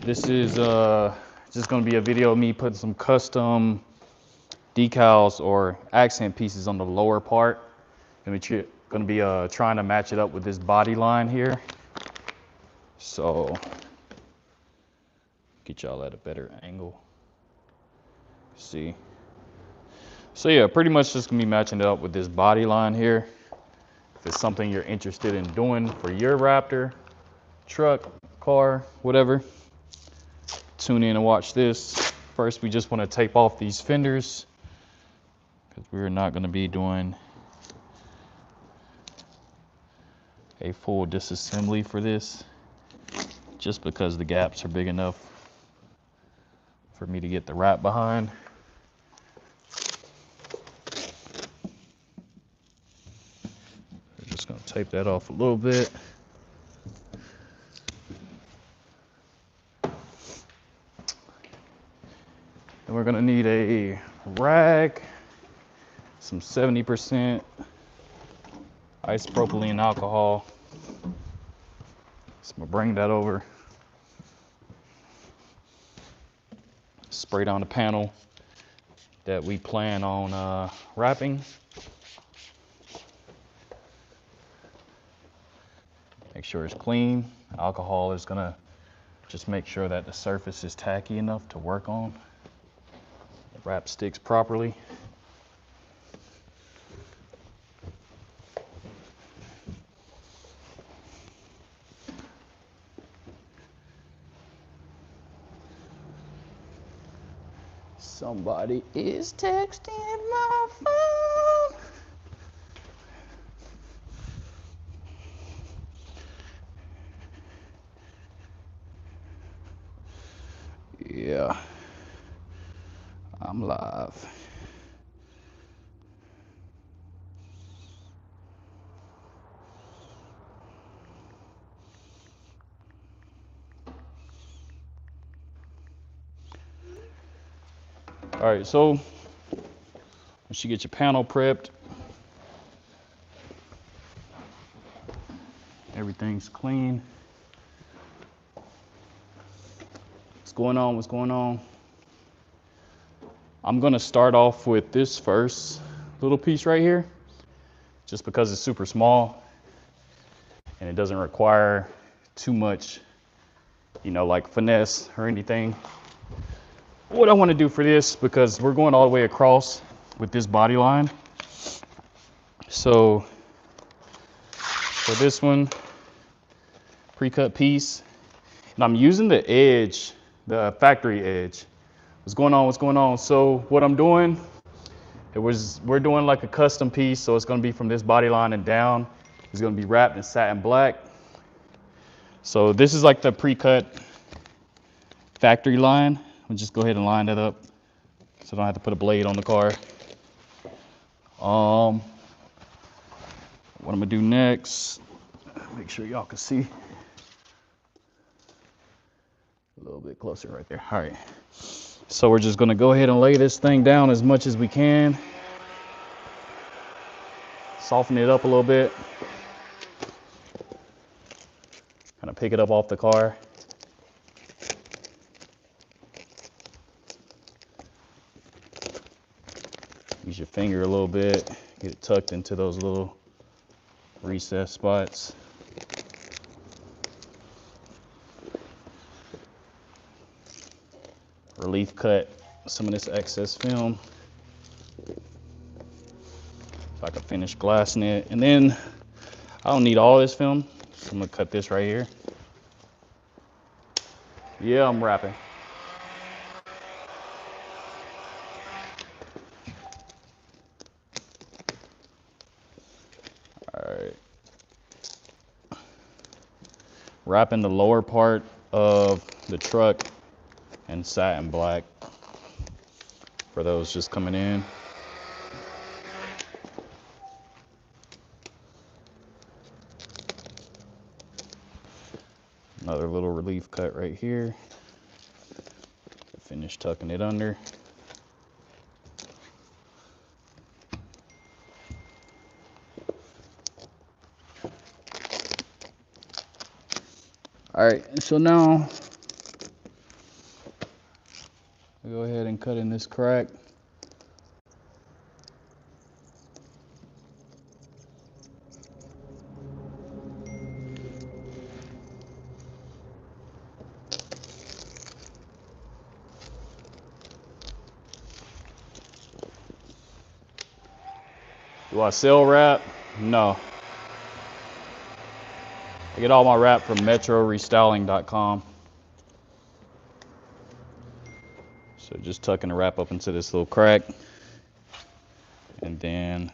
This is just gonna be a video of me putting some custom decals or accent pieces on the lower part. Gonna be trying to match it up with this body line here. So get y'all at a better angle. See. So yeah, pretty much just gonna be matching it up with this body line here. If it's something you're interested in doing for your Raptor, truck, car, whatever, tune in and watch this. First, we just want to tape off these fenders because we're not going to be doing a full disassembly for this, just because the gaps are big enough for me to get the wrap behind. We're just going to tape that off a little bit. And we're going to need a rag, some 70% isopropylene alcohol. So I'm going to bring that over, spray down the panel that we plan on wrapping. Make sure it's clean. Alcohol is going to just make sure that the surface is tacky enough to work on. The wrap sticks properly. Somebody is texting my phone. Yeah, I'm live. All right, so once you get your panel prepped, everything's clean. What's going on? What's going on? I'm gonna start off with this first little piece right here, just because it's super small and it doesn't require too much, like finesse or anything. What I want to do for this, because we're going all the way across with this body line. So for this one, pre-cut piece, and I'm using the edge, the factory edge. What's going on? What's going on? So what I'm doing, we're doing like a custom piece. So it's going to be from this body line and down. It's going to be wrapped in satin black. So this is like the pre-cut factory line. I'll just go ahead and line that up so I don't have to put a blade on the car. What I'm gonna do next, make sure y'all can see a little bit closer right there. All right, so we're just gonna go ahead and lay this thing down as much as we can. Soften it up a little bit. Kind of pick it up off the car. Use your finger a little bit, get it tucked into those little recess spots. Relief cut some of this excess film. If I can finish glassing it. And then I don't need all this film, so I'm gonna cut this right here. Yeah, I'm wrapping. Wrapping the lower part of the truck in satin black for those just coming in. Another little relief cut right here. Finish tucking it under. All right, so now I'll go ahead and cut in this crack. Do I sell wrap? No. I get all my wrap from metrorestyling.com. So just tucking the wrap up into this little crack. And then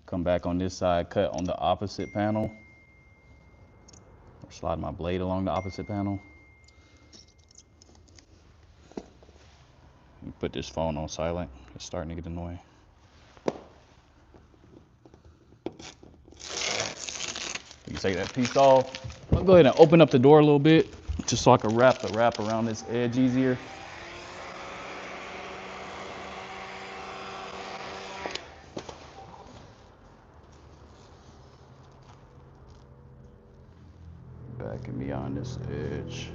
come back on this side, cut on the opposite panel. Or slide my blade along the opposite panel. Put this phone on silent. It's starting to get annoying. You can take that piece off. I'll go ahead and open up the door a little bit just so I can wrap the wrap around this edge easier. Back and beyond this edge.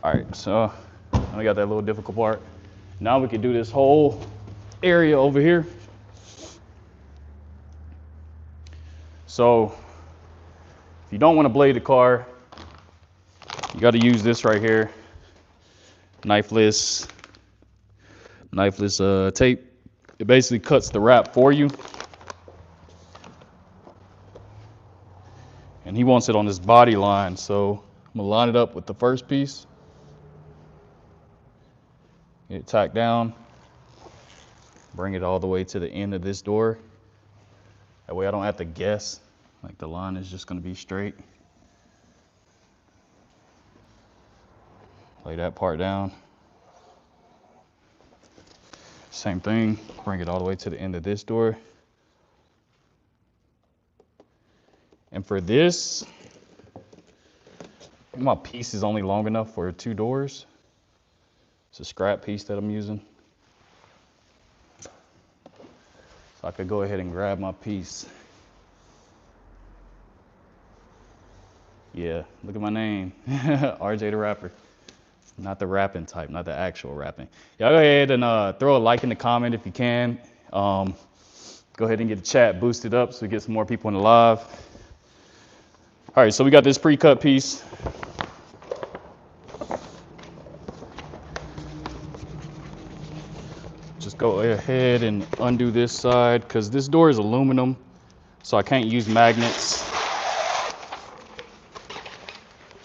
All right, so I got that little difficult part. Now we can do this whole area over here. So if you don't want to blade the car, you got to use this right here, knifeless tape. It basically cuts the wrap for you. And he wants it on this body line, so I'm gonna line it up with the first piece. Get it tacked down. Bring it all the way to the end of this door. That way I don't have to guess. Like the line is just gonna be straight. Lay that part down. Same thing, bring it all the way to the end of this door. And for this, my piece is only long enough for 2 doors. It's a scrap piece that I'm using. So I could go ahead and grab my piece. Yeah, look at my name, RJ the Rapper. Not the rapping type, not the actual rapping. Y'all go ahead and throw a like in the comment if you can. Go ahead and get the chat boosted up so we get some more people in the live. All right, so we got this pre-cut piece. Just go ahead and undo this side because this door is aluminum, so I can't use magnets.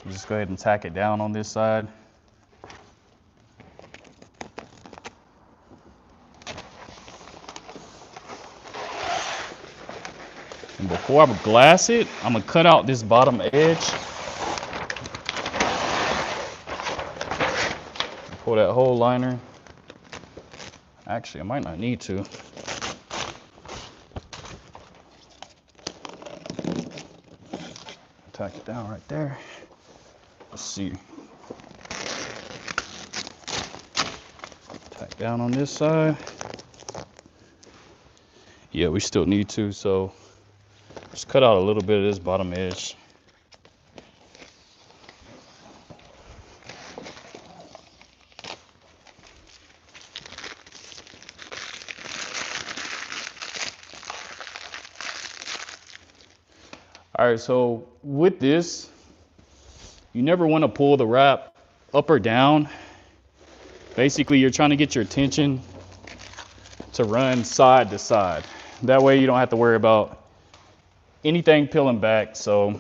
Just go ahead and tack it down on this side. And before I glass it, I'm gonna cut out this bottom edge. Pull that whole liner. Actually, I might not need to. Tack it down right there. Let's see. Tack down on this side. Yeah, we still need to, so just cut out a little bit of this bottom edge. All right, so with this, you never want to pull the wrap up or down. Basically, you're trying to get your tension to run side to side. That way you don't have to worry about anything peeling back. So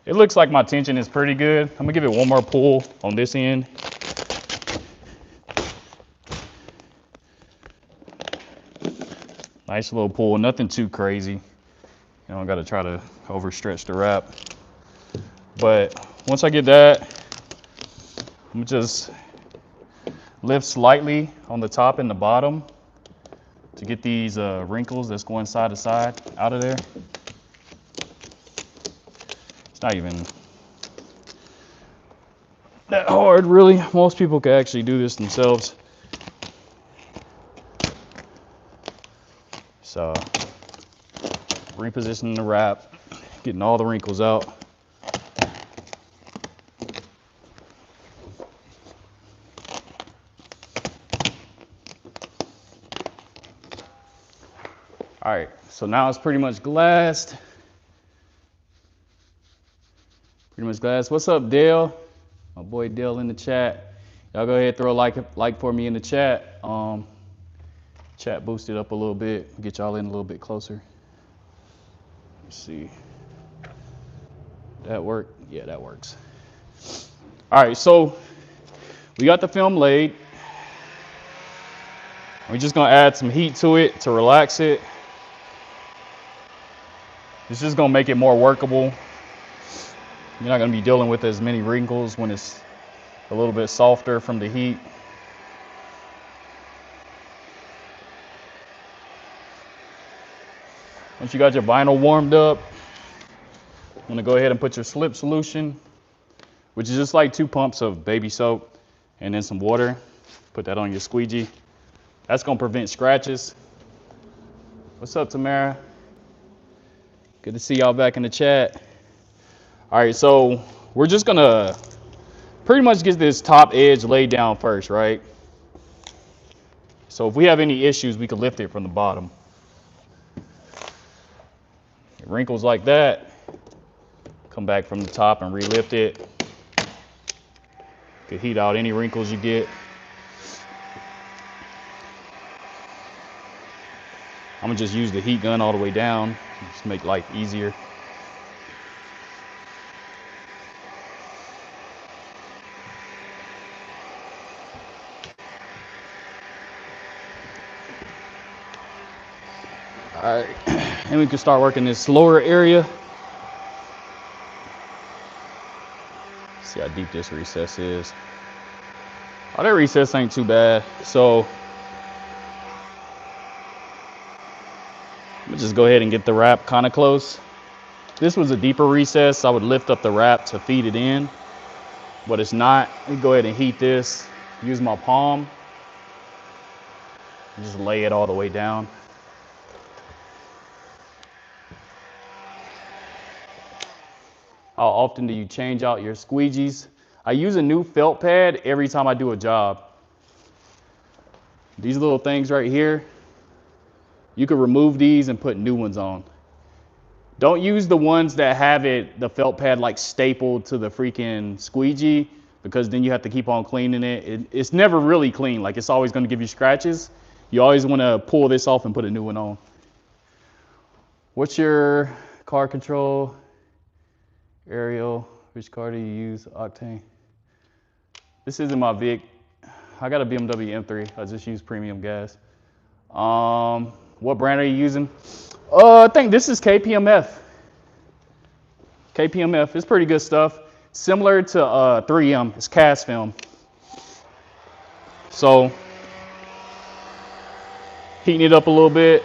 it looks like my tension is pretty good. I'm gonna give it one more pull on this end. Nice little pull, nothing too crazy. You don't gotta try to overstretch the wrap. But once I get that, I'm gonna just lift slightly on the top and the bottom to get these wrinkles that's going side to side out of there. It's not even that hard, really. Most people can actually do this themselves. So repositioning the wrap, getting all the wrinkles out. All right, so now it's pretty much glassed. Pretty much glass. What's up, Dale? My boy Dale in the chat. Y'all go ahead and throw a like for me in the chat. Chat boosted up a little bit. Get y'all in a little bit closer. Let's see. That work? Yeah, that works. All right, so we got the film laid. We're just gonna add some heat to it to relax it. It's just gonna make it more workable. You're not gonna be dealing with as many wrinkles when it's a little bit softer from the heat. Once you got your vinyl warmed up, I'm gonna go ahead and put your slip solution, which is just like 2 pumps of baby soap and then some water. Put that on your squeegee. That's gonna prevent scratches. What's up, Tamara? Good to see y'all back in the chat. All right, so we're just gonna pretty much get this top edge laid down first, right? So if we have any issues, we can lift it from the bottom. Wrinkles like that, come back from the top and relift it. Could heat out any wrinkles you get. I'm gonna just use the heat gun all the way down, just make life easier. All right, and we can start working this lower area. See how deep this recess is. Oh, that recess ain't too bad. So I'm gonna just go ahead and get the wrap kind of close. If this was a deeper recess, I would lift up the wrap to feed it in, but it's not. Let me go ahead and heat this. Use my palm. Just lay it all the way down. How often do you change out your squeegees? I use a new felt pad every time I do a job. These little things right here, you can remove these and put new ones on. Don't use the ones that have the felt pad like stapled to the freaking squeegee, because then you have to keep on cleaning it. It's never really clean. Like, it's always gonna give you scratches. You always wanna pull this off and put a new one on. What's your car control? Ariel, which car do you use? Octane. This isn't my Vic. I got a BMW M3. I just use premium gas. What brand are you using? I think this is KPMF. KPMF. It's pretty good stuff. Similar to 3M. It's cast film. So heating it up a little bit.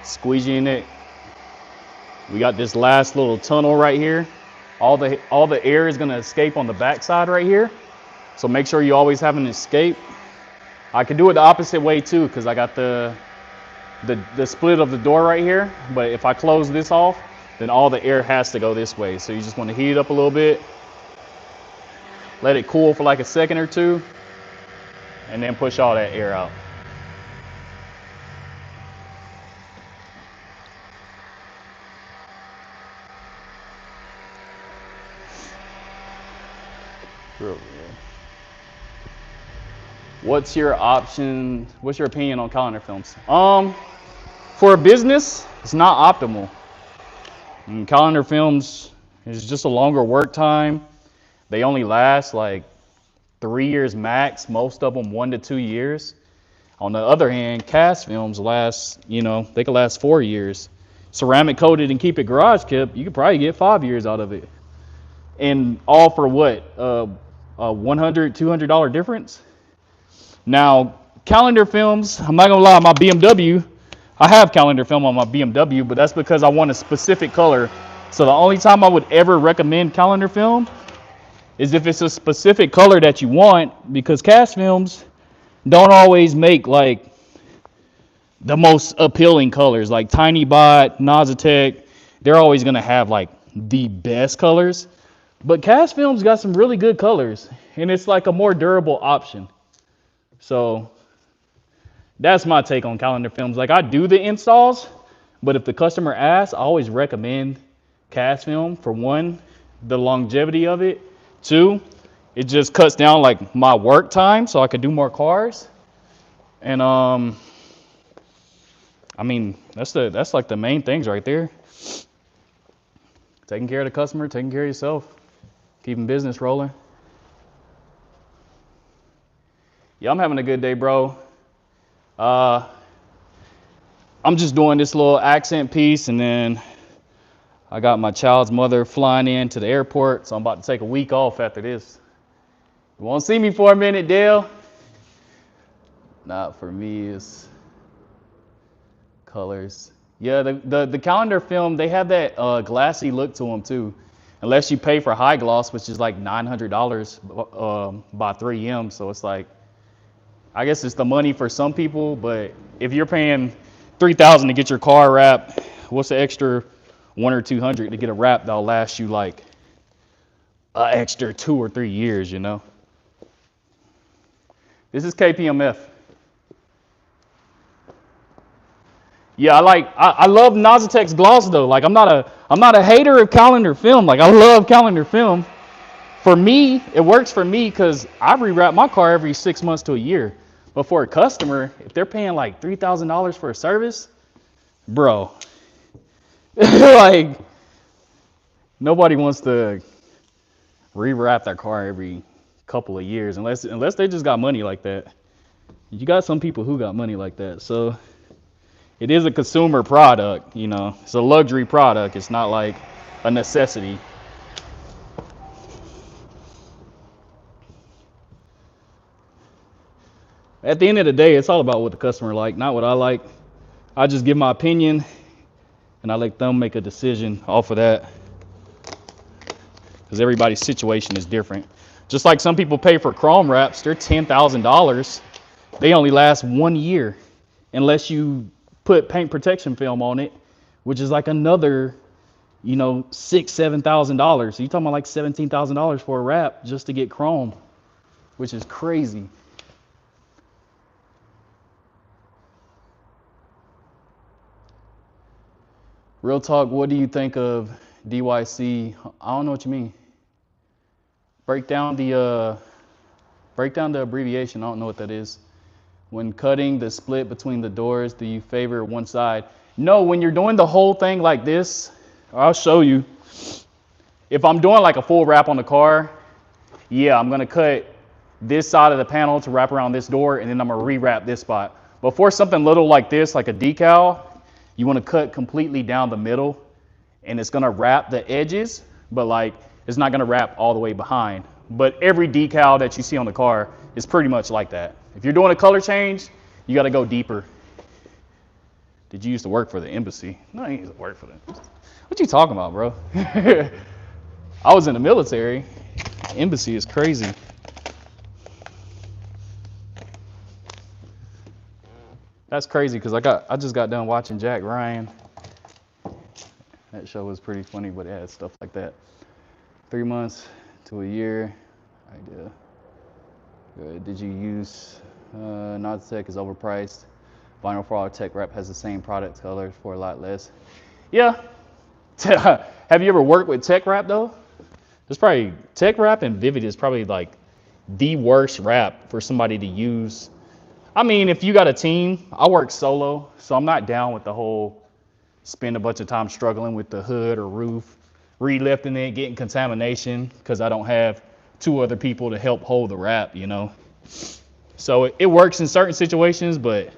Squeegeeing it. We got this last little tunnel right here. All the air is gonna escape on the back side right here. So make sure you always have an escape. I can do it the opposite way too, because I got the split of the door right here. But if I close this off, then all the air has to go this way. So you just want to heat it up a little bit. Let it cool for like a second or two, and then push all that air out. Real good. What's your option? What's your opinion on calendar films? For a business, it's not optimal. Calendar films is just a longer work time. They only last like 3 years max. Most of them 1 to 2 years. On the other hand, cast films last, they could last 4 years. Ceramic coated and keep it garage kept, you could probably get 5 years out of it. And all for what? A $100, $200 difference? Now, calendar films, I'm not gonna lie, my BMW, I have calendar film on my BMW, but that's because I want a specific color. So the only time I would ever recommend calendar film is if it's a specific color that you want, because cast films don't always make like the most appealing colors. Like Tiny Bot, Nazatech, they're always gonna have like the best colors. But cast films got some really good colors, and it's like a more durable option. So That's my take on calendar films. Like I do the installs, but if the customer asks, I always recommend cast film. For one, the longevity of it. Two, it just cuts down like my work time so I could do more cars. And I mean, that's like the main things right there. Taking care of the customer, taking care of yourself, keeping business rolling. Yeah, I'm having a good day, bro. I'm just doing this little accent piece, and then I got my child's mother flying in to the airport, so I'm about to take a week off after this. You won't see me for a minute, Dale. Not for me, it's colors. Yeah, the calendar film, they have that glassy look to them too. Unless you pay for high gloss, which is like $900 by 3M. So it's like, I guess it's the money for some people, but if you're paying $3,000 to get your car wrapped, what's the extra 100 or 200 to get a wrap that'll last you like an extra 2 or 3 years, you know? This is KPMF. Yeah, I love Nazatek's gloss though. Like I'm not a hater of calendar film. Like I love calendar film. For me, it works for me because I rewrap my car every 6 months to a year. But for a customer, if they're paying like $3,000 for a service, bro, like nobody wants to rewrap their car every couple of years unless they just got money like that. You got some people who got money like that. So it is a consumer product, you know. It's a luxury product. It's not like a necessity. At the end of the day, it's all about what the customer like, not what I like. I just give my opinion and I let them make a decision off of that. Because everybody's situation is different. Just like some people pay for chrome wraps, they're $10,000. They only last 1 year unless you put paint protection film on it, which is like another, you know, $6,000-7,000. So you're talking about like $17,000 for a wrap just to get chrome, which is crazy. Real talk, what do you think of DYC? I don't know what you mean. Break down the abbreviation. I don't know what that is. When cutting the split between the doors, do you favor one side? No, when you're doing the whole thing like this, I'll show you. If I'm doing like a full wrap on the car, yeah, I'm gonna cut this side of the panel to wrap around this door, and then I'm gonna rewrap this spot. But for something little like this, like a decal, you wanna cut completely down the middle, and it's gonna wrap the edges, but like it's not gonna wrap all the way behind. But every decal that you see on the car is pretty much like that. If you're doing a color change, you gotta go deeper. Did you used to work for the embassy? No, I used to work for them. What you talking about, bro? I was in the military. Embassy is crazy. That's crazy because I just got done watching Jack Ryan. That show was pretty funny, but it had stuff like that. 3 months to a year. Idea. Good. Did you use Nazatek is overpriced. Vinyl for all tech wrap has the same product colors for a lot less. Yeah. Have you ever worked with tech wrap though? It's probably tech wrap and Vivid is probably like the worst wrap for somebody to use. I mean, if you got a team, I work solo, so I'm not down with the whole spend a bunch of time struggling with the hood or roof, relifting it, getting contamination because I don't have 2 other people to help hold the wrap, you know. So it works in certain situations, but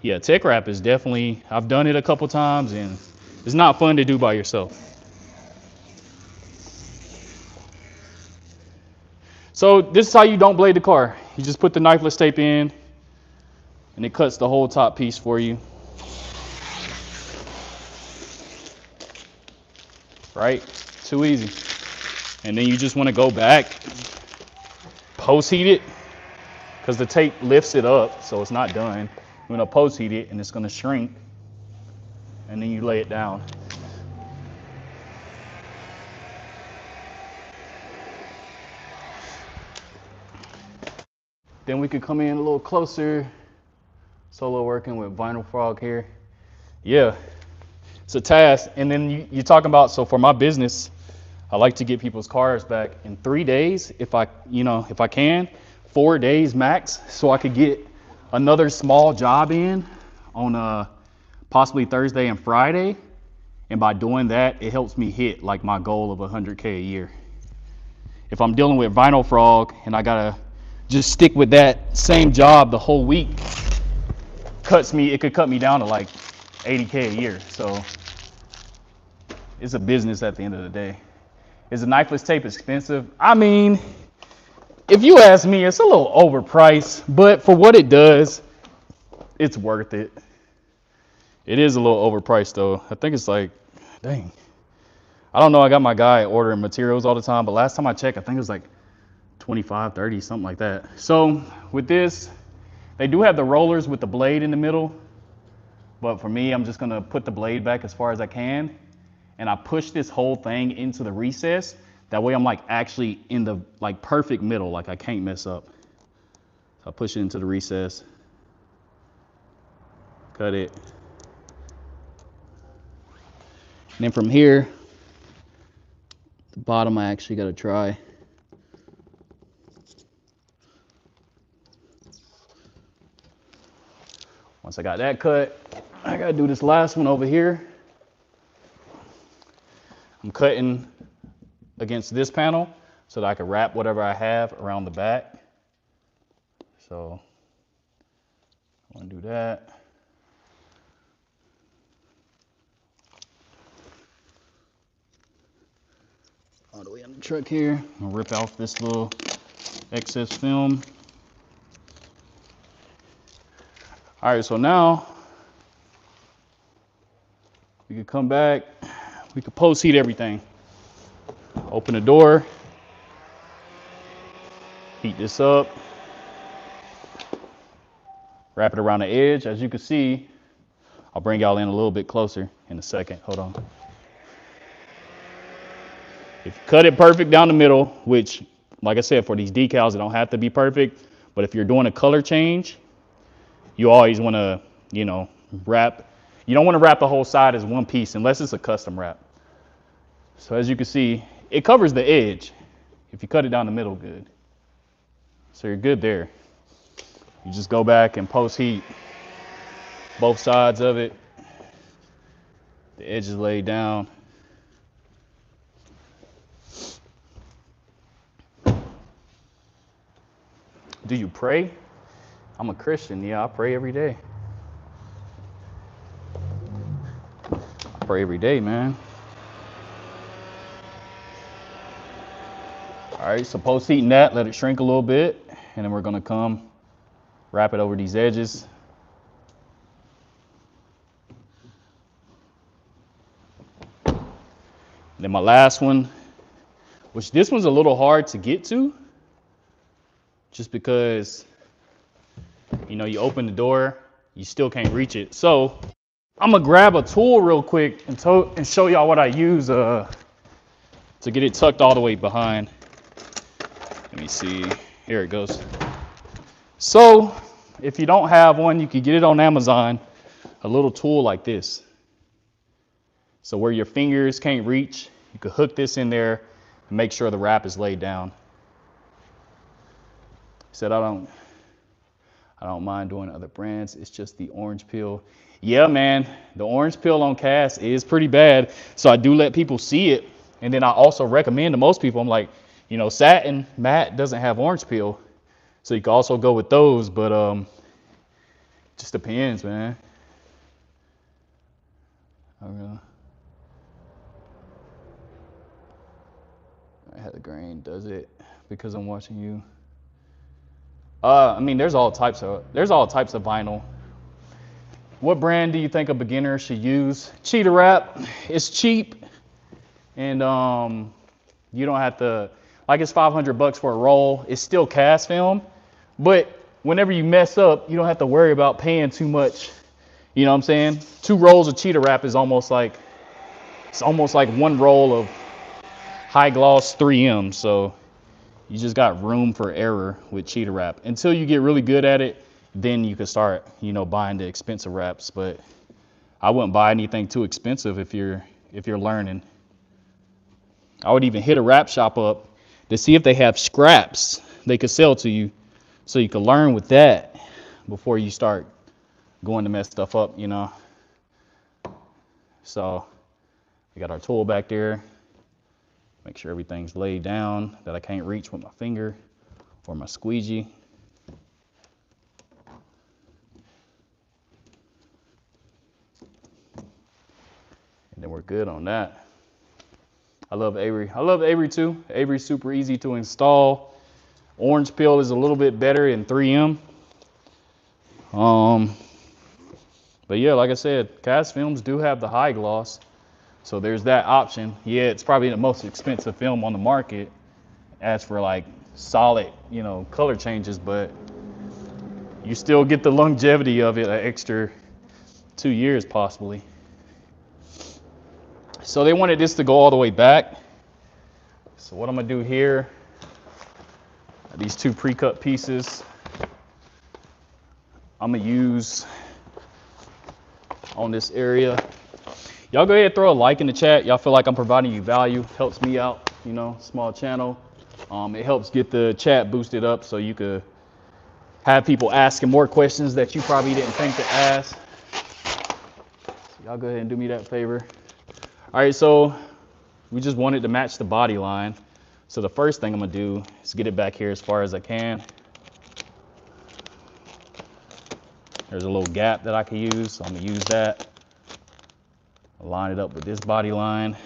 yeah, tech wrap is definitely, I've done it a couple times and it's not fun to do by yourself. So this is how you don't blade the car. You just put the knifeless tape in and it cuts the whole top piece for you. Right? Too easy. And then you just want to go back, post heat it, because the tape lifts it up, so it's not done. You're going to post heat it and it's going to shrink, and then you lay it down. Then we could come in a little closer. Solo working with Vinyl Frog here. Yeah, it's a task. And then you're talking about, so for my business, I like to get people's cars back in 3 days if I can, 4 days max, so I could get another small job in on possibly Thursday and Friday. And by doing that, it helps me hit like my goal of 100K a year. If I'm dealing with Vinyl Frog and I gotta just stick with that same job the whole week, it could cut me down to like 80K a year. So it's a business at the end of the day. Is a knifeless tape expensive? I mean, if you ask me, it's a little overpriced, but for what it does, it's worth it. It is a little overpriced though. I think it's like, dang. I don't know, I got my guy ordering materials all the time, but last time I checked, I think it was like 25, 30, something like that. So with this, they do have the rollers with the blade in the middle, but for me, I'm just gonna put the blade back as far as I can, and I push this whole thing into the recess. That way I'm like actually in the like perfect middle, like I can't mess up. So I push it into the recess, cut it. And then from here, the bottom I actually gotta try. Once I got that cut, I gotta do this last one over here. I'm cutting against this panel so that I can wrap whatever I have around the back. So I wanna do that. All the way on the truck here. I'll rip off this little excess film. All right, so now we can come back. We can post heat everything. Open the door. Heat this up. Wrap it around the edge. As you can see, I'll bring y'all in a little bit closer in a second. Hold on. If you cut it perfect down the middle, which, like I said, for these decals, it don't have to be perfect. But if you're doing a color change, you always want to, wrap. You don't want to wrap the whole side as one piece unless it's a custom wrap. So as you can see, it covers the edge if you cut it down the middle good. So you're good there. You just go back and post heat both sides of it. The edge is laid down. Do you pray? I'm a Christian. Yeah, I pray every day. I pray every day, man. All right, so post heating that, let it shrink a little bit, and then we're gonna come wrap it over these edges. And then my last one, which this one's a little hard to get to, just because, you open the door, you still can't reach it. So I'm gonna grab a tool real quick and show y'all what I use to get it tucked all the way behind. Let me see, here it goes. So if you don't have one, you can get it on Amazon, a little tool like this. So where your fingers can't reach, you can hook this in there and make sure the wrap is laid down. Said I don't mind doing other brands. It's just the orange peel. Yeah, man, the orange peel on cast is pretty bad. So I do let people see it. And then I also recommend to most people, I'm like, satin matte doesn't have orange peel. So you can also go with those, but just depends, man. I had the grain, does it? Because I'm watching you. I mean, there's all types of vinyl. What brand do you think a beginner should use? Cheetah Wrap. It's cheap, and you don't have to, like, it's $500 for a roll. It's still cast film, but whenever you mess up, you don't have to worry about paying too much. You know what I'm saying? 2 rolls of Cheetah Wrap is almost like one roll of high gloss 3M. So you just got room for error with Cheetah Wrap. Until you get really good at it, then you could start, you know, buying the expensive wraps. But I wouldn't buy anything too expensive if you're learning. I would even hit a wrap shop up to see if they have scraps they could sell to you, so you can learn with that before you start going to mess stuff up, you know. So we got our tool back there. Make sure everything's laid down that I can't reach with my finger or my squeegee. And then we're good on that. I love Avery. I love Avery too. Avery's super easy to install. Orange peel is a little bit better in 3M. But yeah, like I said, cast films do have the high gloss. So there's that option. Yeah, it's probably the most expensive film on the market as for like solid, you know, color changes, but you still get the longevity of it, an extra 2 years possibly. So they wanted this to go all the way back. So what I'm gonna do here, these 2 pre-cut pieces, I'm gonna use on this area. Y'all go ahead and throw a like in the chat. Y'all feel like I'm providing you value. Helps me out, you know, small channel. It helps get the chat boosted up so you could have people asking more questions that you probably didn't think to ask. So y'all go ahead and do me that favor. All right, so we just wanted to match the body line. So the first thing I'm gonna do is get it back here as far as I can. There's a little gap that I can use, so I'm gonna use that. I'll line it up with this body line.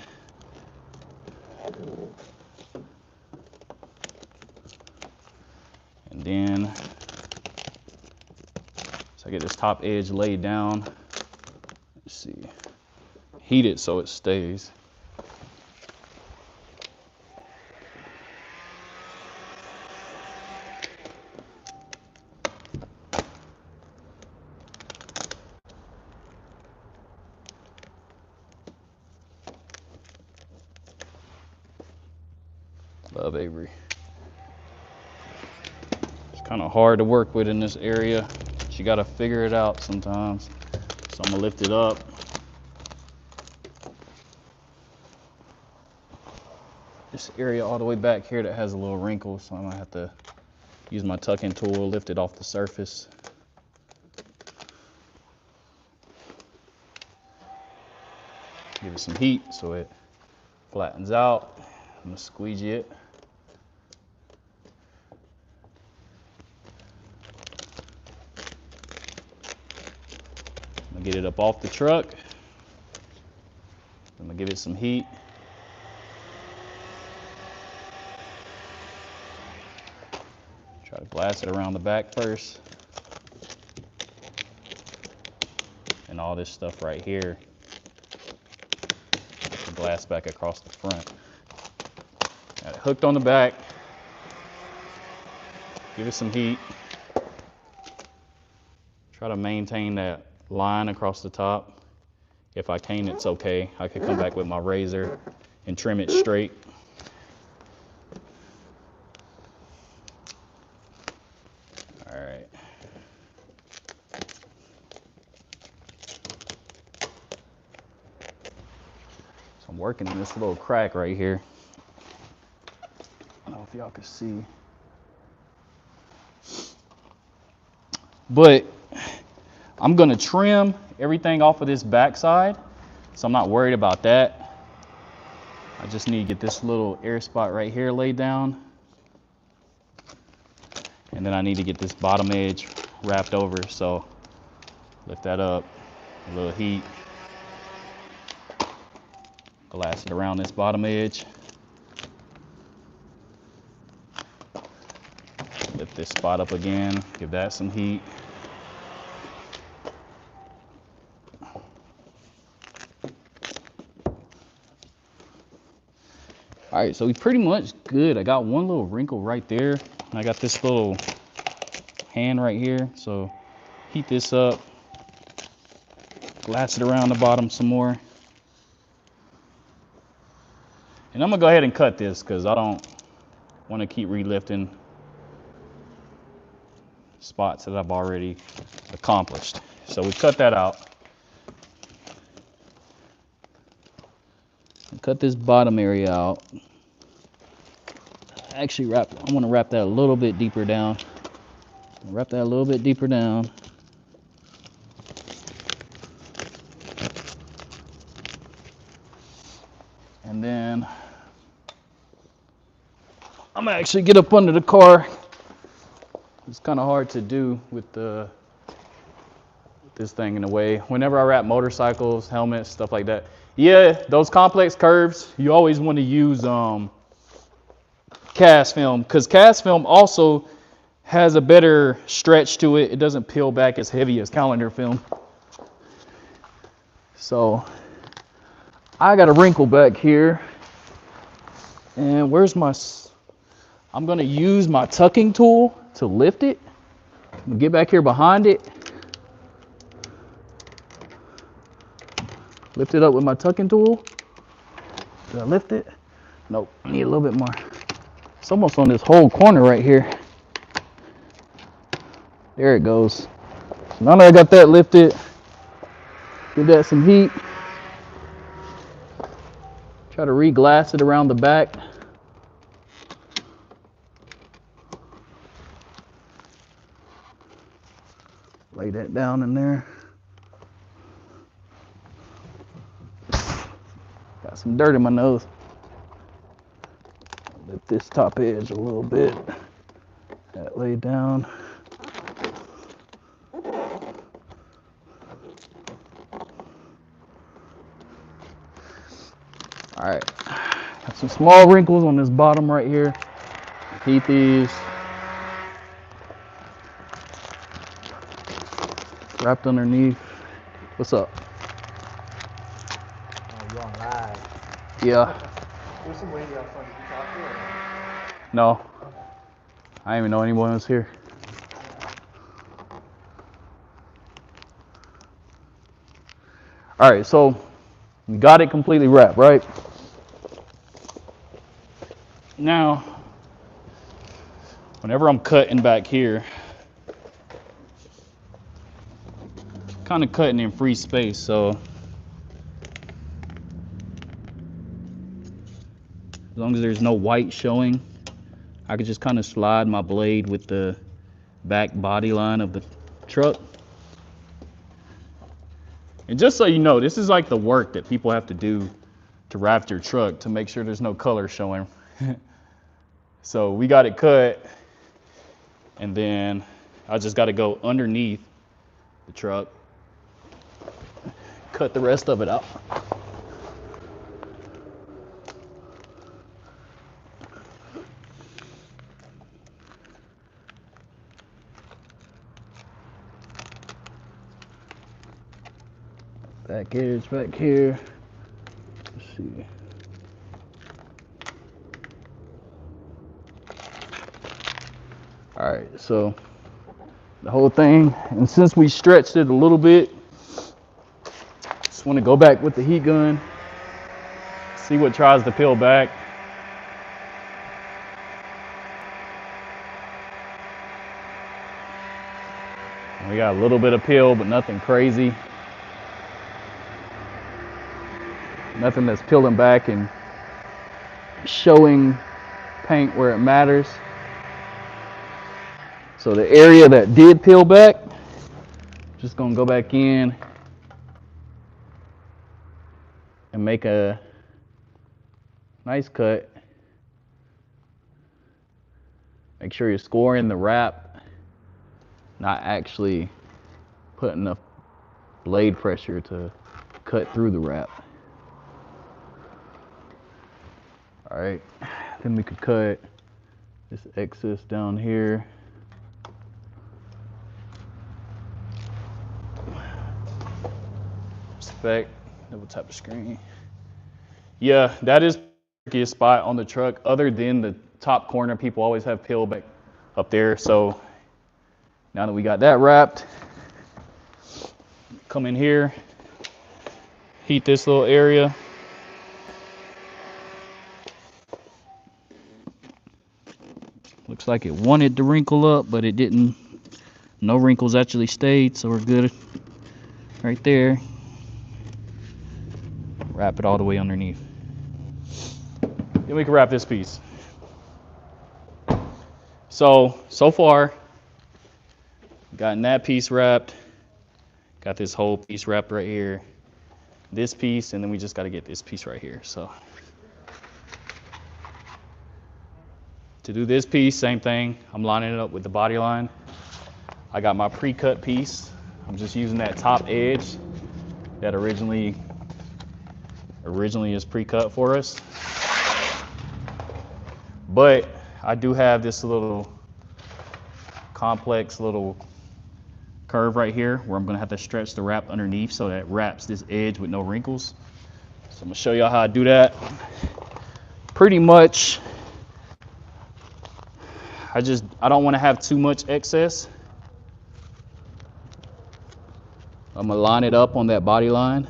And then, so I get this top edge laid down. Let's see, heat it so it stays. Love Avery. It's kind of hard to work with in this area, but you got to figure it out sometimes. So I'm gonna lift it up. This area all the way back here that has a little wrinkle, so I'm gonna have to use my tuck-in tool, lift it off the surface. Give it some heat so it flattens out. I'm gonna squeegee it. I'm gonna get it up off the truck. I'm gonna give it some heat. Try to blast it around the back first. And all this stuff right here, blast back across the front. Got it hooked on the back. Give it some heat. Try to maintain that line across the top. If I can't, it's okay. I could come back with my razor and trim it straight. All right. So I'm working in this little crack right here. I don't know if y'all can see. But I'm gonna trim everything off of this backside, so I'm not worried about that. I just need to get this little air spot right here laid down. And then I need to get this bottom edge wrapped over, so lift that up, a little heat. Glass it around this bottom edge. Lift this spot up again, give that some heat. All right, so we pretty much good. I got one little wrinkle right there. And I got this little hand right here. So heat this up, glass it around the bottom some more. And I'm gonna go ahead and cut this because I don't want to keep relifting. spots that I've already accomplished. So we cut that out. Cut this bottom area out. Actually, I want to wrap that a little bit deeper down. Wrap that a little bit deeper down. And then I'm gonna actually get up under the car. It's kind of hard to do with this thing in a way. Whenever I wrap motorcycles, helmets, stuff like that. Yeah, those complex curves, you always want to use cast film, because cast film also has a better stretch to it. It doesn't peel back as heavy as calendar film. So I got a wrinkle back here. And where's my... I'm going to use my tucking tool to lift it. Get back here behind it. Lift it up with my tucking tool. Did I lift it? Nope, I need a little bit more. It's almost on this whole corner right here. There it goes. So now that I got that lifted, give that some heat. Try to re-glass it around the back. Lay that down in there. Got some dirt in my nose. Lift this top edge a little bit. That lay down. All right, got some small wrinkles on this bottom right here. Heat these. Wrapped underneath. What's up? Oh, you on live? Yeah. There's some lady outside. Did you talk to her? No. I didn't even know anyone was here. All right, so we got it completely wrapped, right? Now, whenever I'm cutting back here, kind of cutting in free space, so as long as there's no white showing, I could just kind of slide my blade with the back body line of the truck. And just so you know, this is like the work that people have to do to wrap your truck to make sure there's no color showing. So we got it cut, and then I just got to go underneath the truck, cut the rest of it out. Back edge back here. Let's see. All right, so the whole thing, and since we stretched it a little bit, just want to go back with the heat gun, see what tries to peel back. We got a little bit of peel, but nothing crazy. Nothing that's peeling back and showing paint where it matters. So the area that did peel back, just gonna go back in and make a nice cut. Make sure you're scoring the wrap, not actually putting enough blade pressure to cut through the wrap. All right, then we could cut this excess down here. Spec, double tap the screen. Yeah, that is the trickiest spot on the truck. Other than the top corner, people always have peel back up there. So now that we got that wrapped, come in here, heat this little area. Looks like it wanted to wrinkle up, but it didn't No wrinkles actually stayed, so we're good right there. Wrap it all the way underneath. Then we can wrap this piece. So far, gotten that piece wrapped. Got this whole piece wrapped right here. This piece, and then we just got to get this piece right here. So to do this piece, same thing. I'm lining it up with the body line. I got my pre-cut piece. I'm just using that top edge that originally is pre-cut for us. But I do have this little complex little curve right here where I'm gonna have to stretch the wrap underneath so that it wraps this edge with no wrinkles. So I'm gonna show y'all how I do that. Pretty much, I don't wanna have too much excess. I'm gonna line it up on that body line.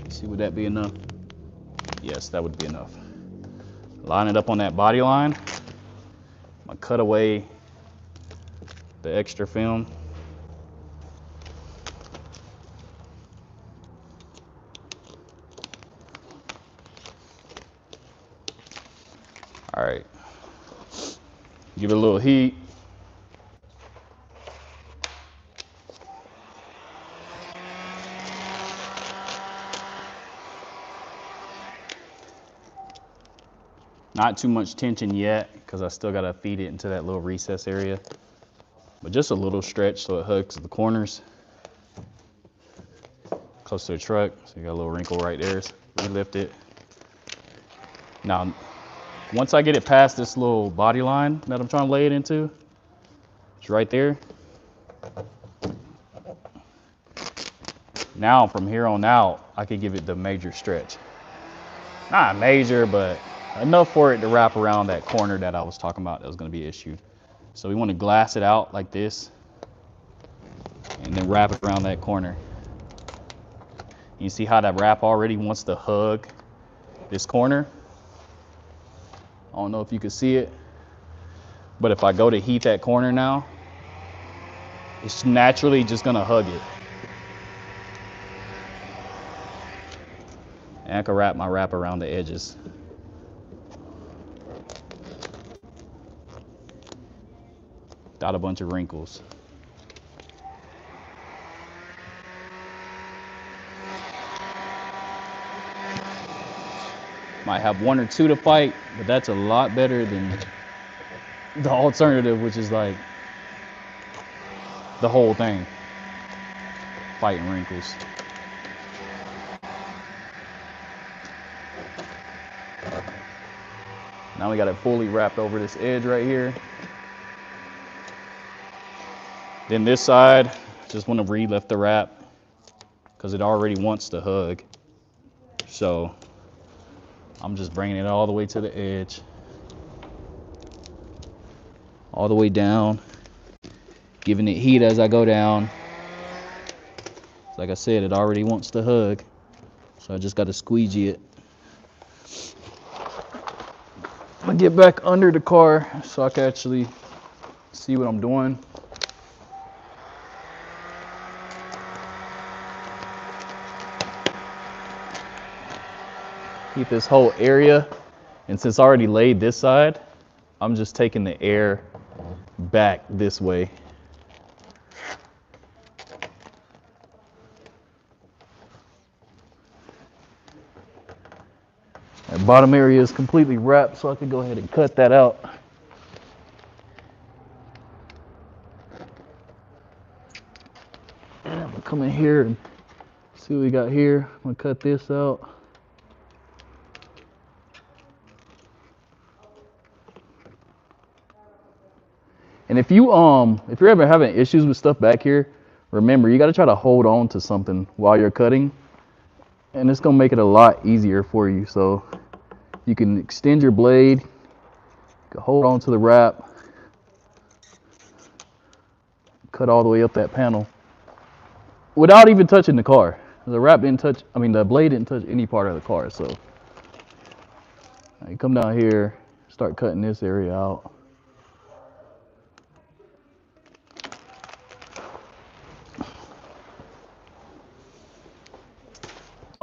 See, would that be enough? Yes, that would be enough. Line it up on that body line. I'm gonna cut away the extra film. All right, give it a little heat. Not too much tension yet, because I still gotta feed it into that little recess area. But just a little stretch so it hugs the corners. Close to the truck, so you got a little wrinkle right there. So we lift it. Now, once I get it past this little body line that I'm trying to lay it into, it's right there. Now, from here on out, I could give it the major stretch. Not major, but enough for it to wrap around that corner that I was talking about that was gonna be issued. So we wanna glass it out like this, and then wrap it around that corner. You see how that wrap already wants to hug this corner? I don't know if you can see it, but if I go to heat that corner now, it's naturally just gonna hug it. And I can wrap my wrap around the edges. Without a bunch of wrinkles. Might have one or two to fight, but that's a lot better than the alternative, which is like the whole thing, fighting wrinkles. Now we got it fully wrapped over this edge right here. Then this side, just want to re-lift the wrap because it already wants to hug. So I'm just bringing it all the way to the edge, all the way down, giving it heat as I go down. Like I said, it already wants to hug, so I just got to squeegee it. I'm gonna get back under the car so I can actually see what I'm doing. Keep this whole area, and since I already laid this side, I'm just taking the air back this way. That bottom area is completely wrapped, so I can go ahead and cut that out. And I'm gonna come in here and see what we got here. I'm gonna cut this out. And if you're ever having issues with stuff back here, remember you got to try to hold on to something while you're cutting, and it's gonna make it a lot easier for you. So you can extend your blade, you can hold on to the wrap, cut all the way up that panel without even touching the car. The blade didn't touch any part of the car. So now you come down here, start cutting this area out.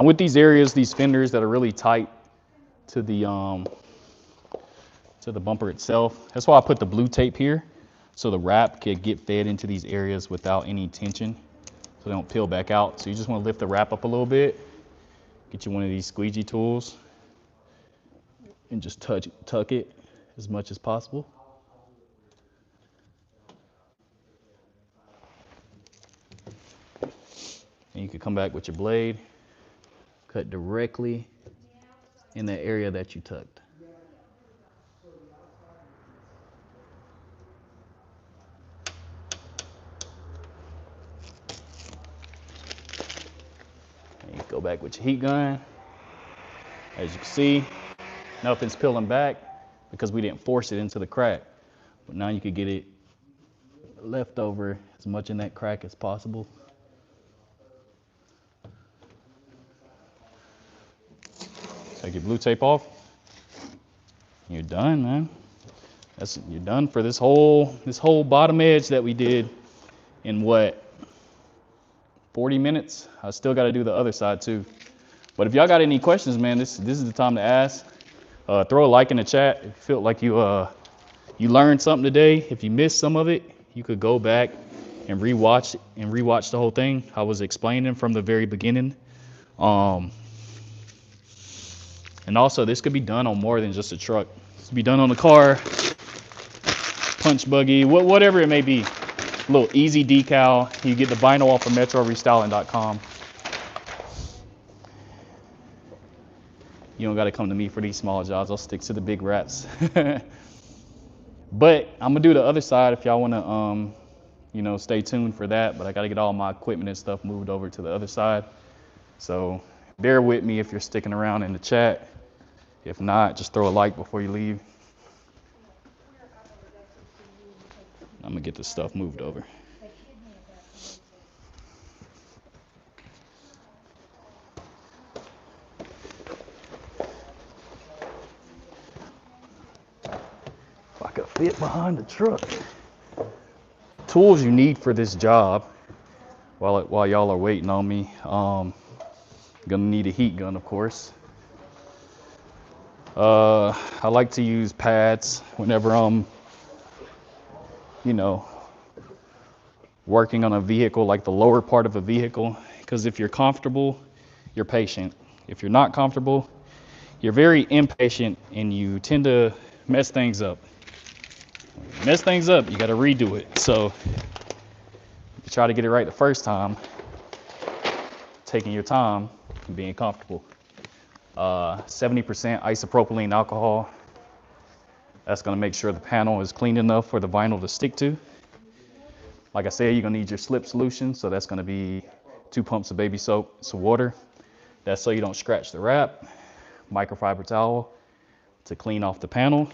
And with these areas, these fenders that are really tight to the bumper itself, that's why I put the blue tape here, so the wrap could get fed into these areas without any tension, so they don't peel back out. So you just want to lift the wrap up a little bit, get you one of these squeegee tools, and just tuck it as much as possible. And you can come back with your blade, cut directly in the area that you tucked. And you go back with your heat gun. As you can see, nothing's peeling back because we didn't force it into the crack. But now you could get it left over as much in that crack as possible. Take your blue tape off. You're done, man. You're done for this whole bottom edge that we did in what, 40 minutes? I still got to do the other side too. But if y'all got any questions, man, this is the time to ask. Throw a like in the chat if you feel like you learned something today. If you missed some of it, you could go back and rewatch the whole thing. I was explaining from the very beginning. And also, this could be done on more than just a truck. This could be done on a car, punch buggy, whatever it may be. A little easy decal. You get the vinyl off of metrorestyling.com. You don't got to come to me for these small jobs. I'll stick to the big wraps. But I'm gonna do the other side if y'all wanna, stay tuned for that. But I gotta get all my equipment and stuff moved over to the other side. So bear with me if you're sticking around in the chat. If not, just throw a like before you leave. I'm gonna get this stuff moved over. If I could fit behind the truck. Tools you need for this job while y'all are waiting on me. Gonna need a heat gun, of course. I like to use pads whenever I'm, working on a vehicle, like the lower part of a vehicle, because if you're comfortable, you're patient. If you're not comfortable, you're very impatient and you tend to mess things up. When you mess things up, you got to redo it. So if you try to get it right the first time, taking your time and being comfortable. 70% isopropylene alcohol. That's going to make sure the panel is clean enough for the vinyl to stick to. Like I said, you're going to need your slip solution. So that's going to be 2 pumps of baby soap, some water. That's so you don't scratch the wrap. Microfiber towel to clean off the panel.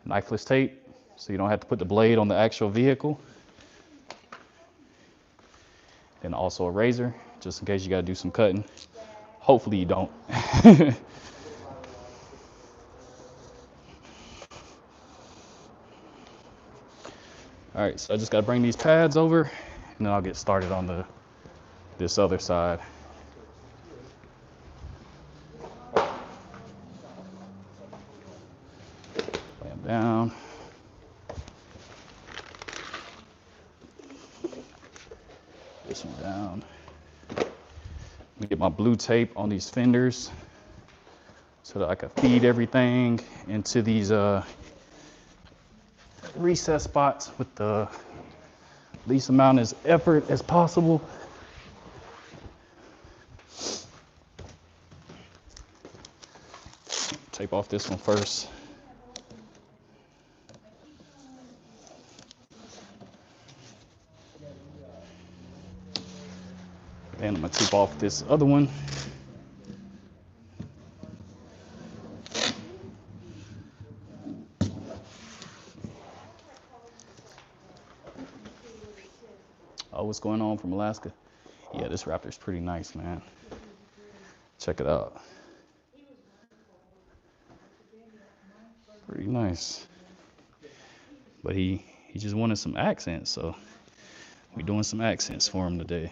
Knifeless tape so you don't have to put the blade on the actual vehicle. Then also a razor just in case you got to do some cutting. Hopefully you don't. All right, so I just got to bring these pads over and then I'll get started on this other side. Lay them down. This one down. I'm gonna get my blue tape on these fenders so that I can feed everything into these recess spots with the least amount of effort as possible. Tape off this one first. Then I'm gonna tape off this other one. Oh, what's going on from Alaska? Yeah, this Raptor's pretty nice, man. Check it out. Pretty nice. But he just wanted some accents, so we're doing some accents for him today.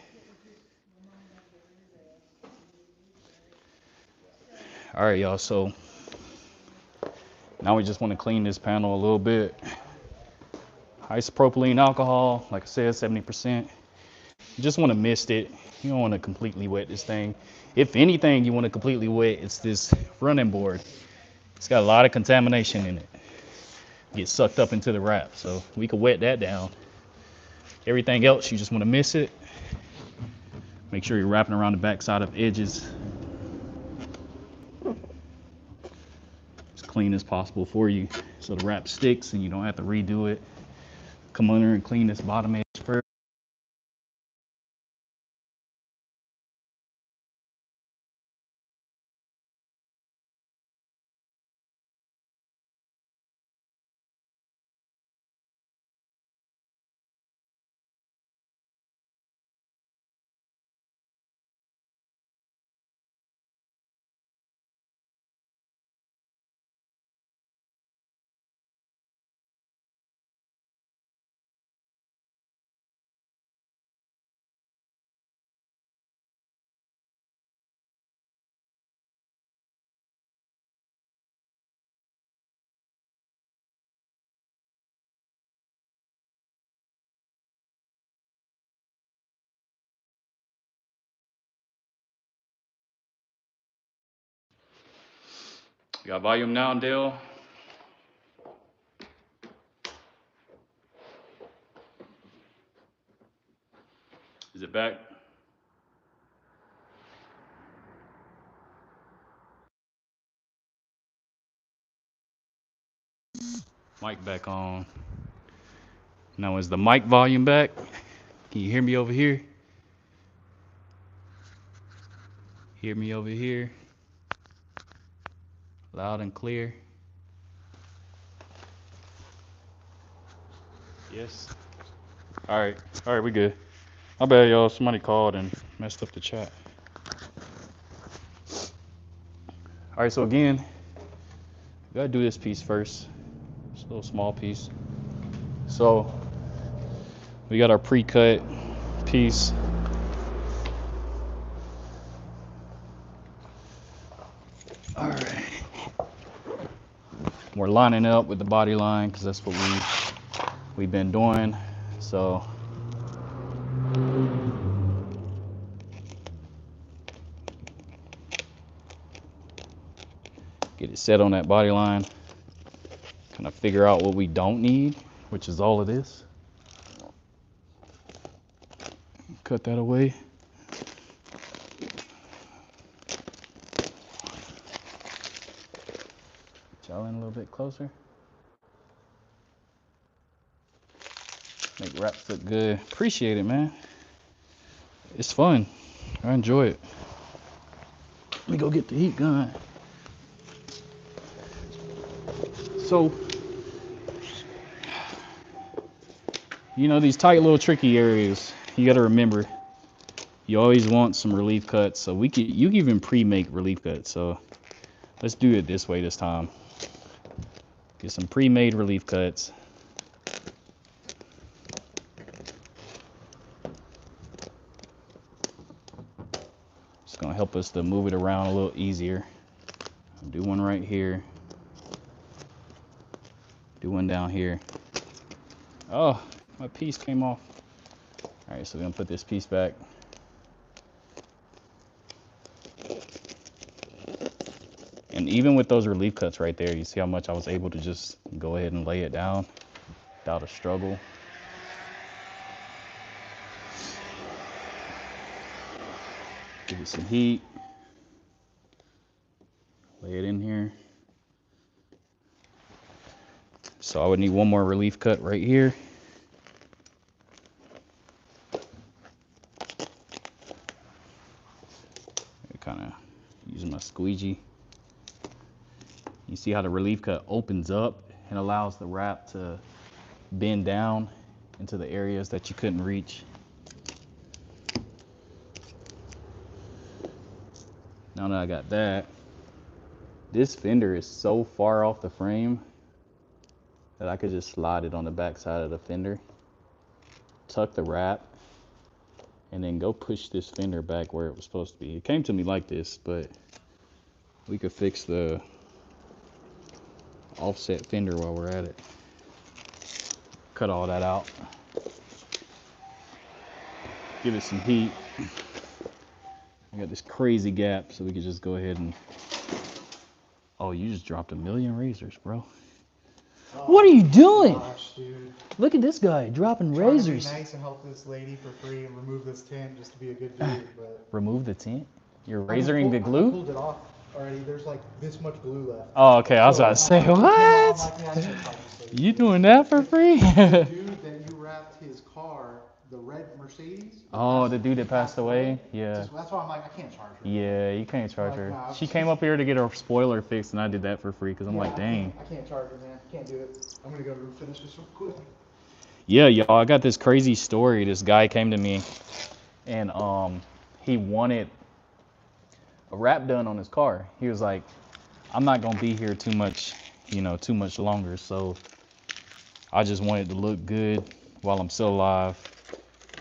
All right, y'all, so now we just want to clean this panel a little bit. Isopropylene alcohol, like I said, 70%. You just want to mist it. You don't want to completely wet this thing. If anything you want to completely wet, it's this running board. It's got a lot of contamination in it. Gets sucked up into the wrap, so we can wet that down. Everything else, you just want to mist it. Make sure you're wrapping around the back side of edges. As clean as possible for you, so the wrap sticks and you don't have to redo it. Come under and clean this bottom edge first. You got volume now, Dale? Is it back? Mic back on. Now is the mic volume back? Can you hear me over here? Hear me over here? Loud and clear. Yes. All right, we good. My bad, y'all. Somebody called and messed up the chat. All right, so again, we gotta do this piece first. Just a little small piece. So we got our pre-cut piece. All right. We're lining up with the body line because that's what we've been doing. So get it set on that body line. Kind of figure out what we don't need, which is all of this. Cut that away. Y'all in a little bit closer. Make wraps look good. Appreciate it, man. It's fun. I enjoy it. Let me go get the heat gun. So, you know, these tight little tricky areas, you got to remember, you always want some relief cuts. So you can even pre-make relief cuts. So let's do it this way this time. Get some pre-made relief cuts. It's gonna help us to move it around a little easier. Do one right here. Do one down here. Oh, my piece came off. All right, so we're gonna put this piece back. And even with those relief cuts right there, you see how much I was able to just go ahead and lay it down without a struggle. Give it some heat. Lay it in here. So I would need one more relief cut right here. Kind of using my squeegee. You see how the relief cut opens up and allows the wrap to bend down into the areas that you couldn't reach. Now that I got that, this fender is so far off the frame that I could just slide it on the back side of the fender, tuck the wrap, and then go push this fender back where it was supposed to be. It came to me like this, but we could fix the offset fender while we're at it. Cut all that out. Give it some heat. I got this crazy gap, so we could just go ahead and... Oh, you just dropped 1,000,000 razors, bro. Oh, what are you doing? Gosh, dude. Look at this guy dropping Trying razors. to be nice and help this lady for free and remove this tint just to be a good dude, but... Remove the tint? You're razoring the glue? I pulled it off already. There's like this much glue left. Oh, okay. I was about to say, what? You doing that for free? The dude that you wrapped his car, the red Mercedes. Oh, the dude that passed away? Yeah. That's why I'm like, I can't charge her. Yeah, you can't charge her. Nah, She came up here to get her spoiler fixed, and I did that for free because I'm like, dang. I can't charge her, man. Can't do it. I'm gonna go finish this real quick. Yeah, y'all, I got this crazy story. This guy came to me, and he wanted a wrap done on his car. He was like, I'm not gonna be here too much longer, so I just want it to look good while I'm still alive.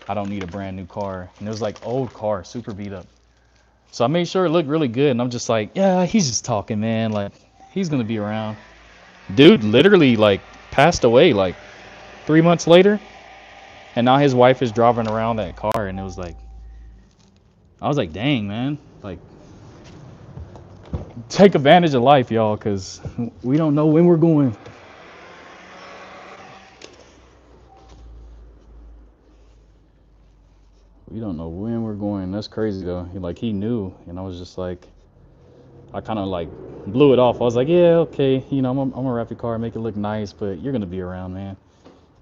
I don't need a brand new car. And it was like old car, super beat up. So I made sure it looked really good, and I'm just like, yeah, he's just talking, man. Like, he's gonna be around. Dude literally like passed away like 3 months later, and now his wife is driving around that car, and it was like, I was like, dang, man, like, take advantage of life, y'all, because we don't know when we're going. We don't know when we're going. That's crazy though. He knew, and I was just like, I kind of like blew it off. I was like, yeah, okay, I'm gonna wrap your car, make it look nice, but you're gonna be around, man.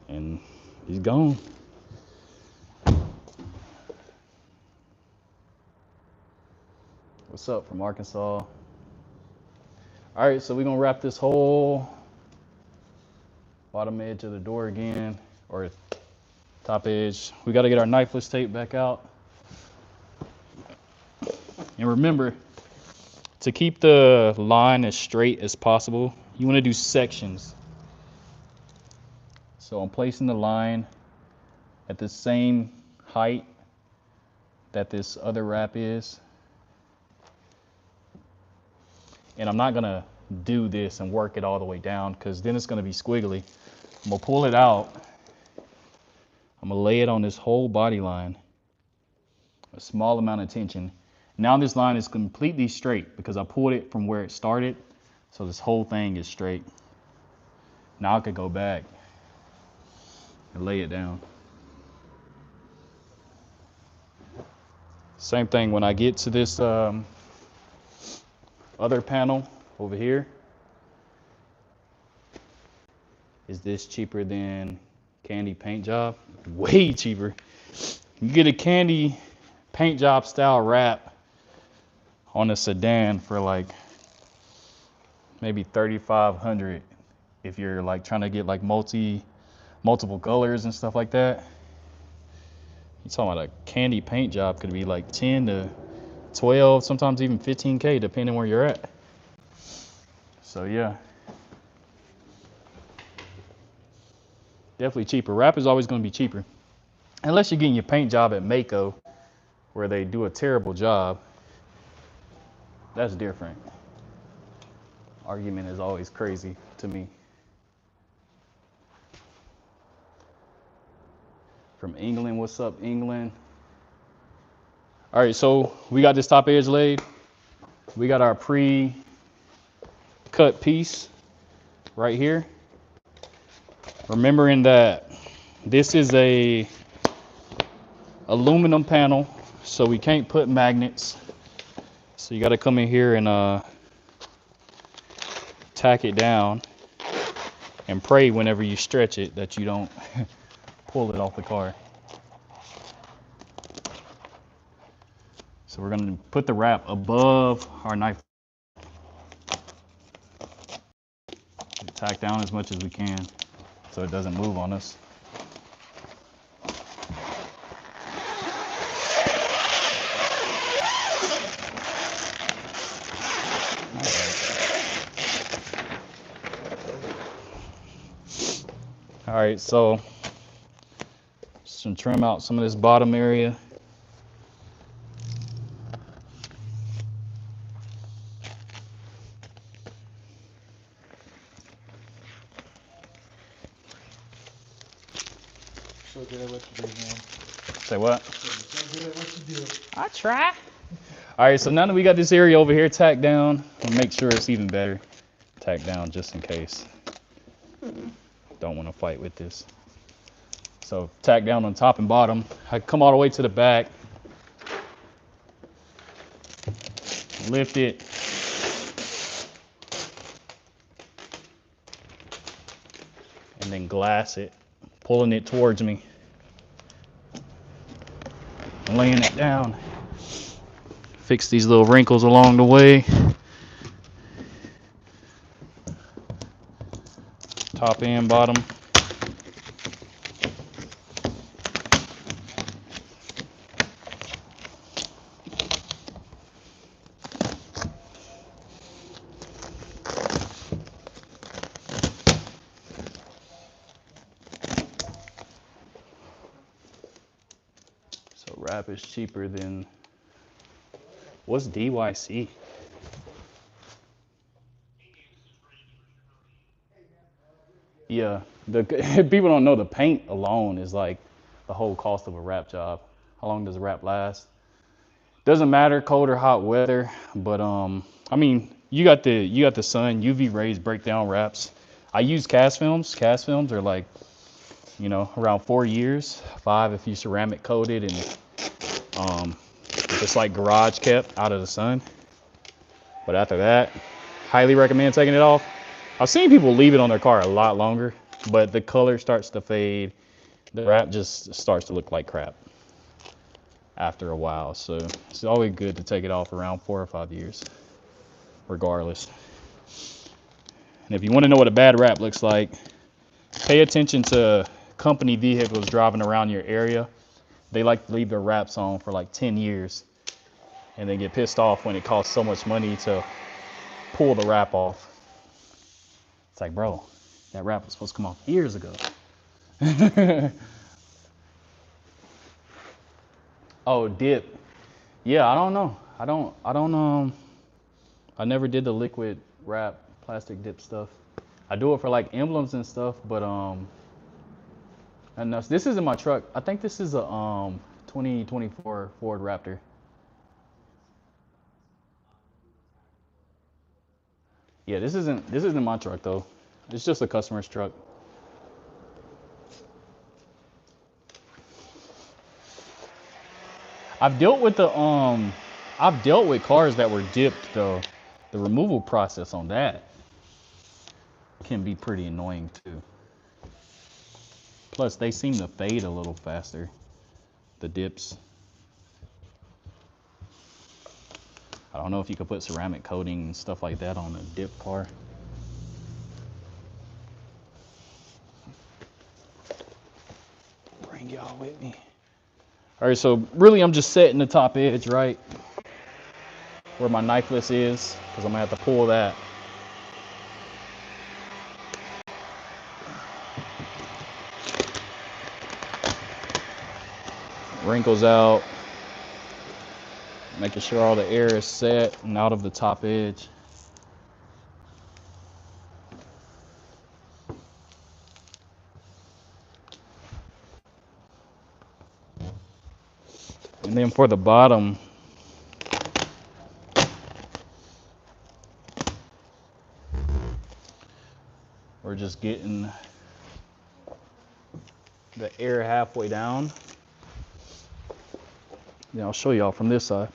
And he's gone. What's up from Arkansas? All right, so we're gonna wrap this whole bottom edge of the door again, or top edge. We got to get our knifeless tape back out. And remember, to keep the line as straight as possible, you want to do sections. So I'm placing the line at the same height that this other wrap is. And I'm not gonna do this and work it all the way down, because then it's gonna be squiggly. I'm gonna pull it out. I'm gonna lay it on this whole body line, a small amount of tension. Now this line is completely straight because I pulled it from where it started, so this whole thing is straight. Now I could go back and lay it down. Same thing when I get to this other panel over here. Is this cheaper than Candy paint job? Way cheaper. You get a Candy paint job style wrap on a sedan for like maybe $3,500 if you're like trying to get like multiple colors and stuff like that. You're talking about a Candy paint job could be like 10 to 12, sometimes even 15K depending where you're at. So yeah, definitely cheaper. Wrap is always going to be cheaper, unless you're getting your paint job at Mako where they do a terrible job. That's different. Argument is always crazy to me. From England, what's up, England? All right, so we got this top edge laid. We got our pre-cut piece right here. Remembering that this is a aluminum panel, so we can't put magnets. So you got to come in here and tack it down and pray whenever you stretch it that you don't pull it off the car. So we're going to put the wrap above our knife. Tack down as much as we can so it doesn't move on us. All right, so just gonna trim out some of this bottom area. so good at what you do, man. Say what? You're so good at what you do. I try. All right, so now that we got this area over here tacked down, I'll make sure it's even better tacked down just in case. Don't want to fight with this. So tack down on top and bottom. I come all the way to the back. Lift it. And then glass it, pulling it towards me. Laying it down. Fix these little wrinkles along the way. Top and bottom. So wrap is cheaper than, what's DYC? Yeah, people don't know the paint alone is like the whole cost of a wrap job. How long does a wrap last? Doesn't matter cold or hot weather, but I mean, you got the sun, UV rays break down wraps. I use cast films. Cast films are like, you know, around 4 years, 5 if you ceramic coated, and just like garage kept out of the sun. But after that, highly recommend taking it off. I've seen people leave it on their car a lot longer, but the color starts to fade. The wrap just starts to look like crap after a while. So it's always good to take it off around 4 or 5 years, regardless. And if you want to know what a bad wrap looks like, pay attention to company vehicles driving around your area. They like to leave their wraps on for like 10 years and then get pissed off when it costs so much money to pull the wrap off. It's like, bro, that wrap was supposed to come off years ago. Oh, dip. Yeah, I don't know. I never did the liquid wrap plastic dip stuff. I do it for like emblems and stuff, but and this isn't my truck. I think this is a 2024 Ford Raptor. Yeah, this isn't my truck though. It's just a customer's truck. I've dealt with I've dealt with cars that were dipped though. The removal process on that can be pretty annoying too. Plus they seem to fade a little faster, the dips. I don't know if you could put ceramic coating and stuff like that on a dip car. Bring y'all with me. All right, so really I'm just setting the top edge right where my knifeless is, because I'm gonna have to pull that. Wrinkles out, making sure all the air is set and out of the top edge. And then for the bottom, we're just getting the air halfway down. Yeah, I'll show y'all from this side.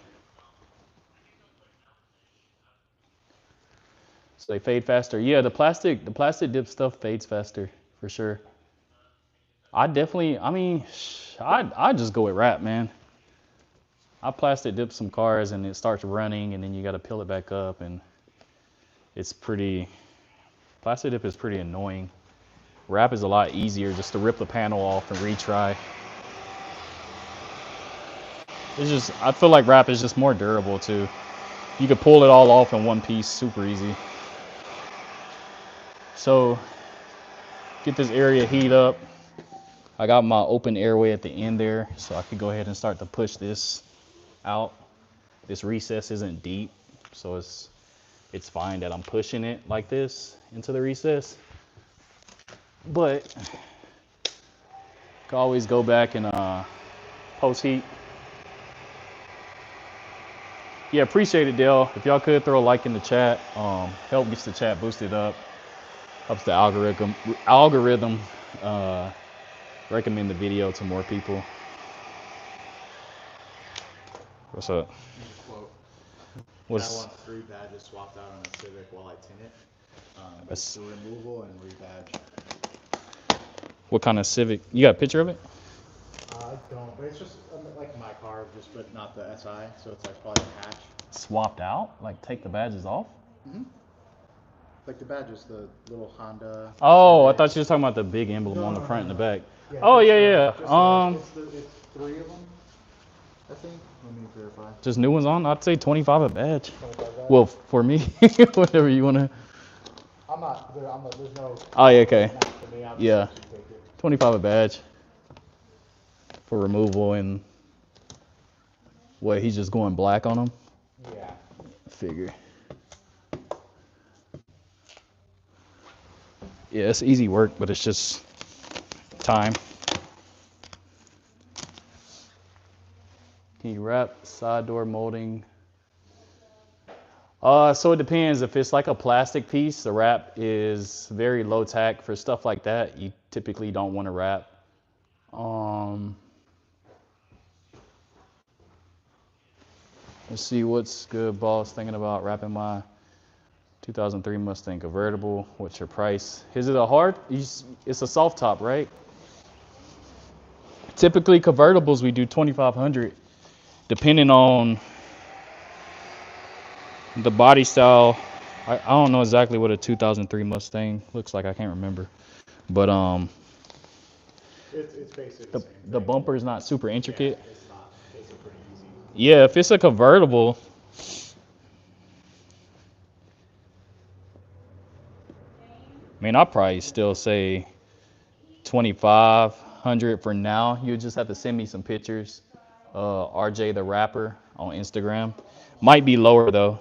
So they fade faster. Yeah, the plastic dip stuff fades faster for sure. I mean, I'd just go with wrap, man. I plastic dip some cars and it starts running and then you got to peel it back up, and plastic dip is pretty annoying. Wrap is a lot easier, just to rip the panel off and retry. I feel like wrap is just more durable too. You could pull it all off in one piece, super easy. So get this area heat up. I got my open airway at the end there, so I could go ahead and start to push this out. This recess isn't deep, so it's fine that I'm pushing it like this into the recess. But Can always go back and post heat. Yeah, appreciate it, Dale. If y'all could throw a like in the chat, help gets the chat boosted up, helps the algorithm recommend the video to more people. What's up? Quote. What's I want 3 badges swapped out on a Civic while I tint it. For removal and rebadge. what kind of Civic? You got a picture of it? I don't, but it's just like my car, but not the SI, so it's like probably a hatch. Swapped out? Like take the badges off? Like the badges, the little Honda. Oh, I thought you were talking about the big emblem on the front and the back. Yeah, Oh yeah, it's 3 of them, I think. Let me verify. just new ones on. I'd say 25 a badge. 25 badge? Well, for me, whatever you wanna. There's no. Oh yeah, okay. Match for me. Yeah, 25 a badge for removal and what? He's just going black on them. Yeah. Figure. Yeah, it's easy work, but it's just time. Can you wrap side door molding? So it depends. If it's like a plastic piece, the wrap is very low tack. For stuff like that, you typically don't want to wrap. Let's see what's good, boss. Thinking about wrapping my 2003 Mustang convertible. What's your price? Is it a hard? It's a soft top, right? Typically convertibles we do 2,500, depending on the body style. I don't know exactly what a 2003 Mustang looks like. I can't remember, but It's basically the same the thing. bumper is not super intricate. Yeah, it's not. It's pretty easy. Yeah, if it's a convertible, I mean, I'll probably still say 2,500 for now. You just have to send me some pictures. RJ the Rapper on Instagram. Might be lower though.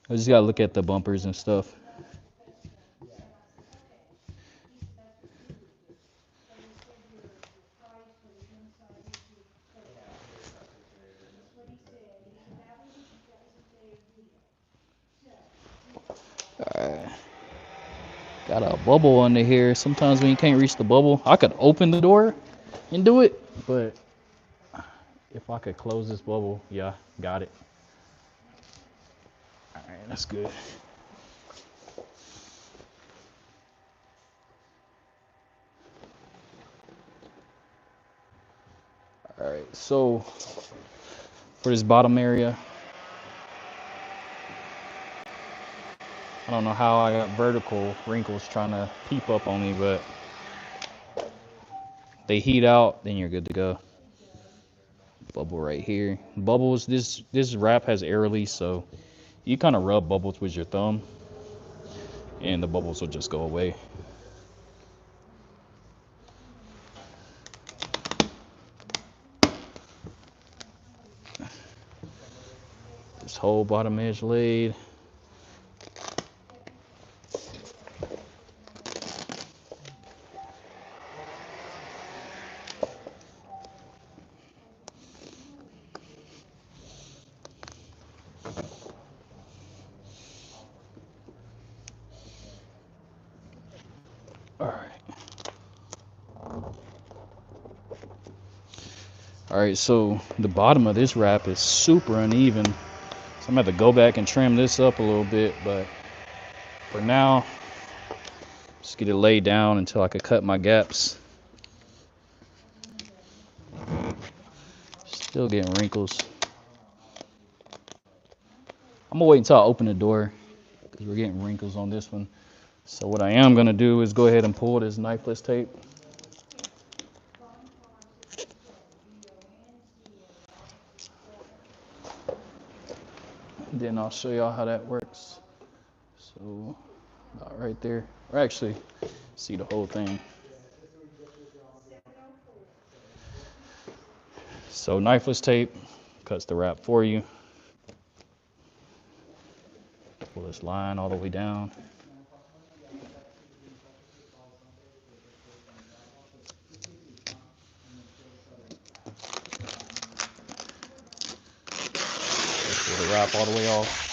I just gotta look at the bumpers and stuff. Alright. Got a bubble under here. Sometimes when you can't reach the bubble, I could open the door and do it, but if I could close this bubble, yeah, got it. Alright, that's good. Alright, so for this bottom area, I don't know how I got vertical wrinkles trying to peep up on me, but they heat out, then you're good to go. Bubble right here. Bubbles, this wrap has air release, so you kind of rub bubbles with your thumb, and the bubbles will just go away. This whole bottom edge laid. All right, so the bottom of this wrap is super uneven. So I'm gonna have to go back and trim this up a little bit, but for now, just get it laid down until I could cut my gaps. Still getting wrinkles. I'm gonna wait until I open the door because we're getting wrinkles on this one. So what I am gonna do is go ahead and pull this knifeless tape. Then I'll show y'all how that works. So about right there, or actually see the whole thing. So knifeless tape cuts the wrap for you. Pull this line all the way down. Pull the wrap all the way off.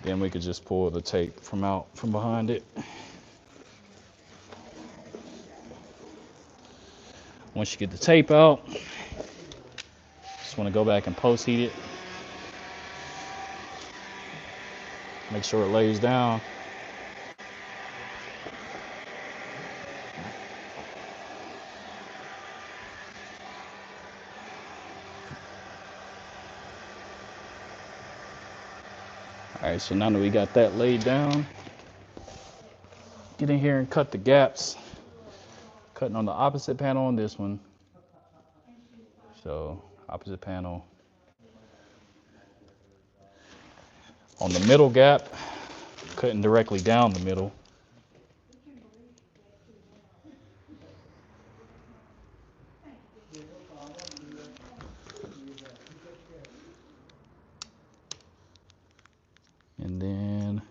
Then we could just pull the tape from behind it. Once you get the tape out, just want to go back and post heat it. Make sure it lays down. All right, so now that we got that laid down, get in here and cut the gaps. Cutting on the opposite panel on this one. So opposite panel. On the middle gap, cutting directly down the middle. And then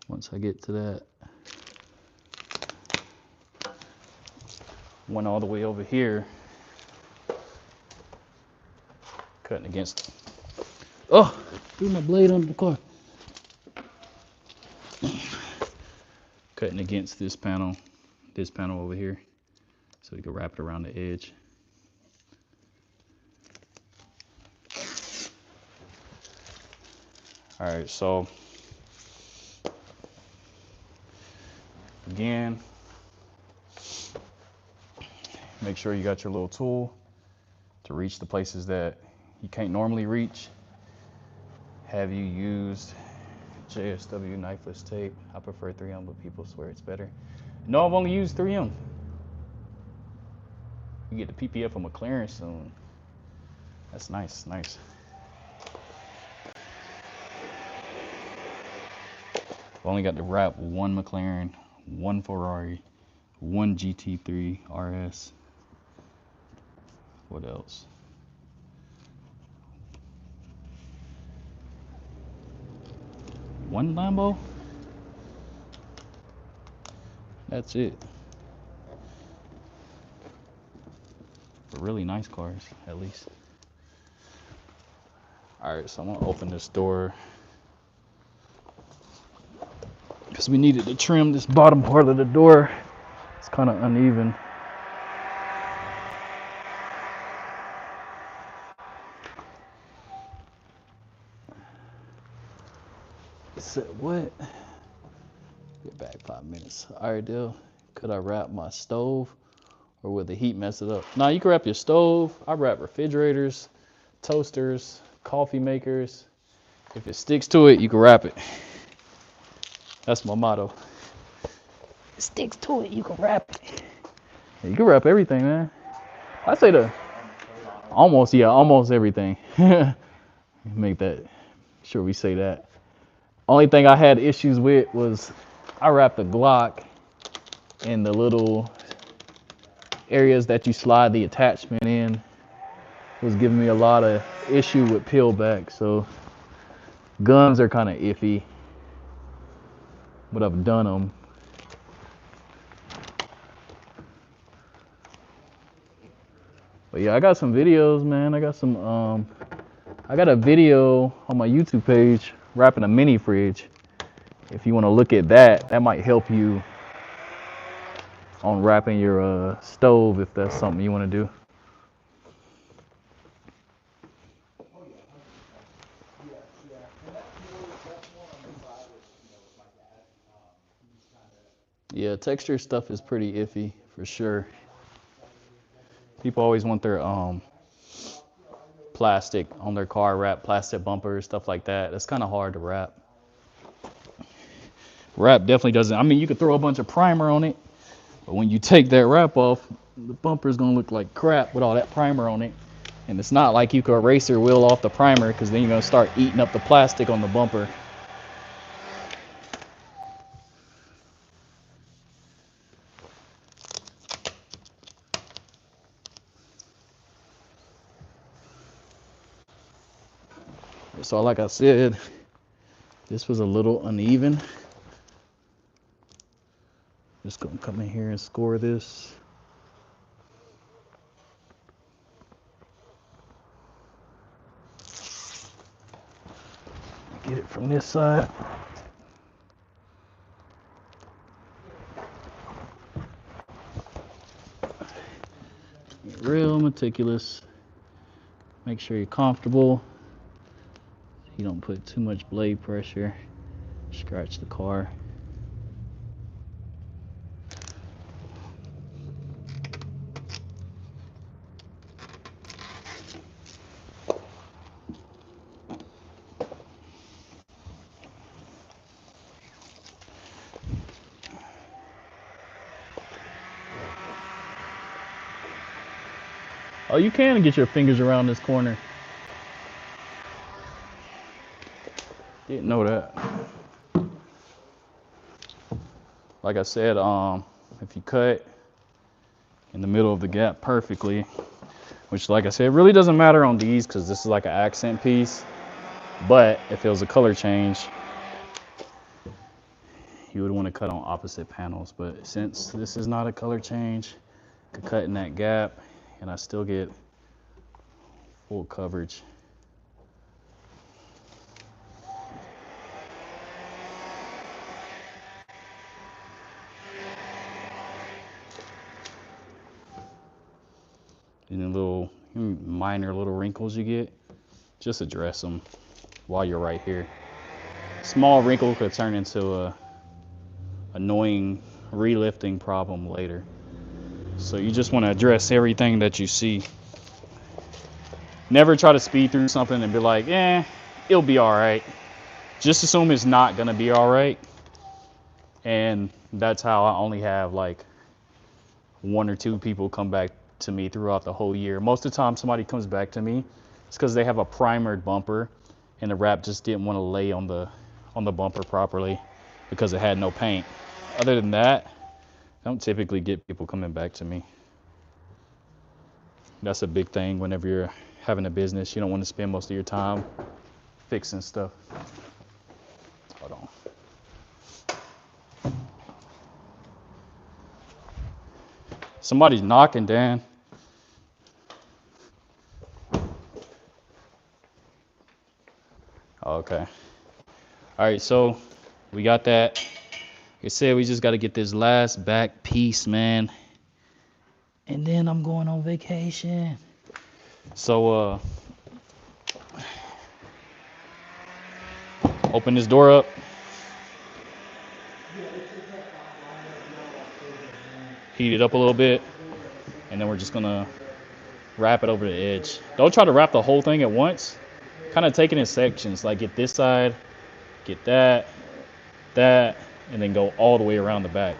once I get to that, one all the way over here, cutting against. Oh, threw my blade under the car. Cutting against this panel over here, so we can wrap it around the edge. All right, so again, make sure you got your little tool to reach the places that you can't normally reach. Have you used JSW knifeless tape? I prefer 3M, but people swear it's better. No, I've only used 3M. You get the PPF from McLaren soon. That's nice, nice. I've only got to wrap one McLaren, one Ferrari, one GT3 RS. What else? One Lambo? That's it. For really nice cars, at least. All right, so I'm gonna open this door because we needed to trim this bottom part of the door. It's kind of uneven. It said what? Get back 5 minutes. All right, Dale. Could I wrap my stove, or will the heat mess it up? Nah, you can wrap your stove. I wrap refrigerators, toasters, coffee makers. If it sticks to it, you can wrap it. That's my motto. It sticks to it, you can wrap it. Yeah, you can wrap everything, man. I say almost everything. Make that sure we say that. Only thing I had issues with was I wrapped the Glock in the little areas that you slide the attachment in. It was giving me a lot of issue with peel back. So guns are kind of iffy, but I've done them. But yeah, I got some videos, man. I got a video on my YouTube page wrapping a mini fridge. If you want to look at that, that might help you on wrapping your stove if that's something you want to do. Yeah, texture stuff is pretty iffy for sure. People always want their plastic on their car, wrap plastic bumpers, stuff like that. That's kind of hard to wrap. Wrap definitely doesn't. I mean, you could throw a bunch of primer on it, but when you take that wrap off, the bumper's gonna look like crap with all that primer on it. And it's not like you could eraser wheel off the primer, because then you're gonna start eating up the plastic on the bumper. So like I said, this was a little uneven. Just gonna come in here and score this. Get it from this side. Get real meticulous. Make sure you're comfortable. You don't put too much blade pressure. Scratch the car. Oh, you can get your fingers around this corner. Didn't know that. Like I said, if you cut in the middle of the gap perfectly, which like I said, it really doesn't matter on these because this is like an accent piece, but if it was a color change, you would want to cut on opposite panels. But since this is not a color change, I could cut in that gap and I still get full coverage. And the little minor little wrinkles you get, just address them while you're right here. Small wrinkle could turn into a annoying relifting problem later. So you just want to address everything that you see. Never try to speed through something and be like, it'll be all right. Just assume it's not gonna be all right. And that's how I only have like 1 or 2 people come back to me throughout the whole year. Most of the time somebody comes back to me, it's because they have a primered bumper and the wrap just didn't want to lay on the bumper properly because it had no paint. Other than that, I don't typically get people coming back to me. That's a big thing whenever you're having a business. You don't want to spend most of your time fixing stuff. Hold on. Somebody's knocking, Dan. Okay. All right, so we got that. Like I said, we just got to get this last back piece, man. And then I'm going on vacation. So, open this door up. Heat it up a little bit. And then we're just going to wrap it over the edge. Don't try to wrap the whole thing at once. Kind of take it in sections. Like get this side, get that, and then go all the way around the back.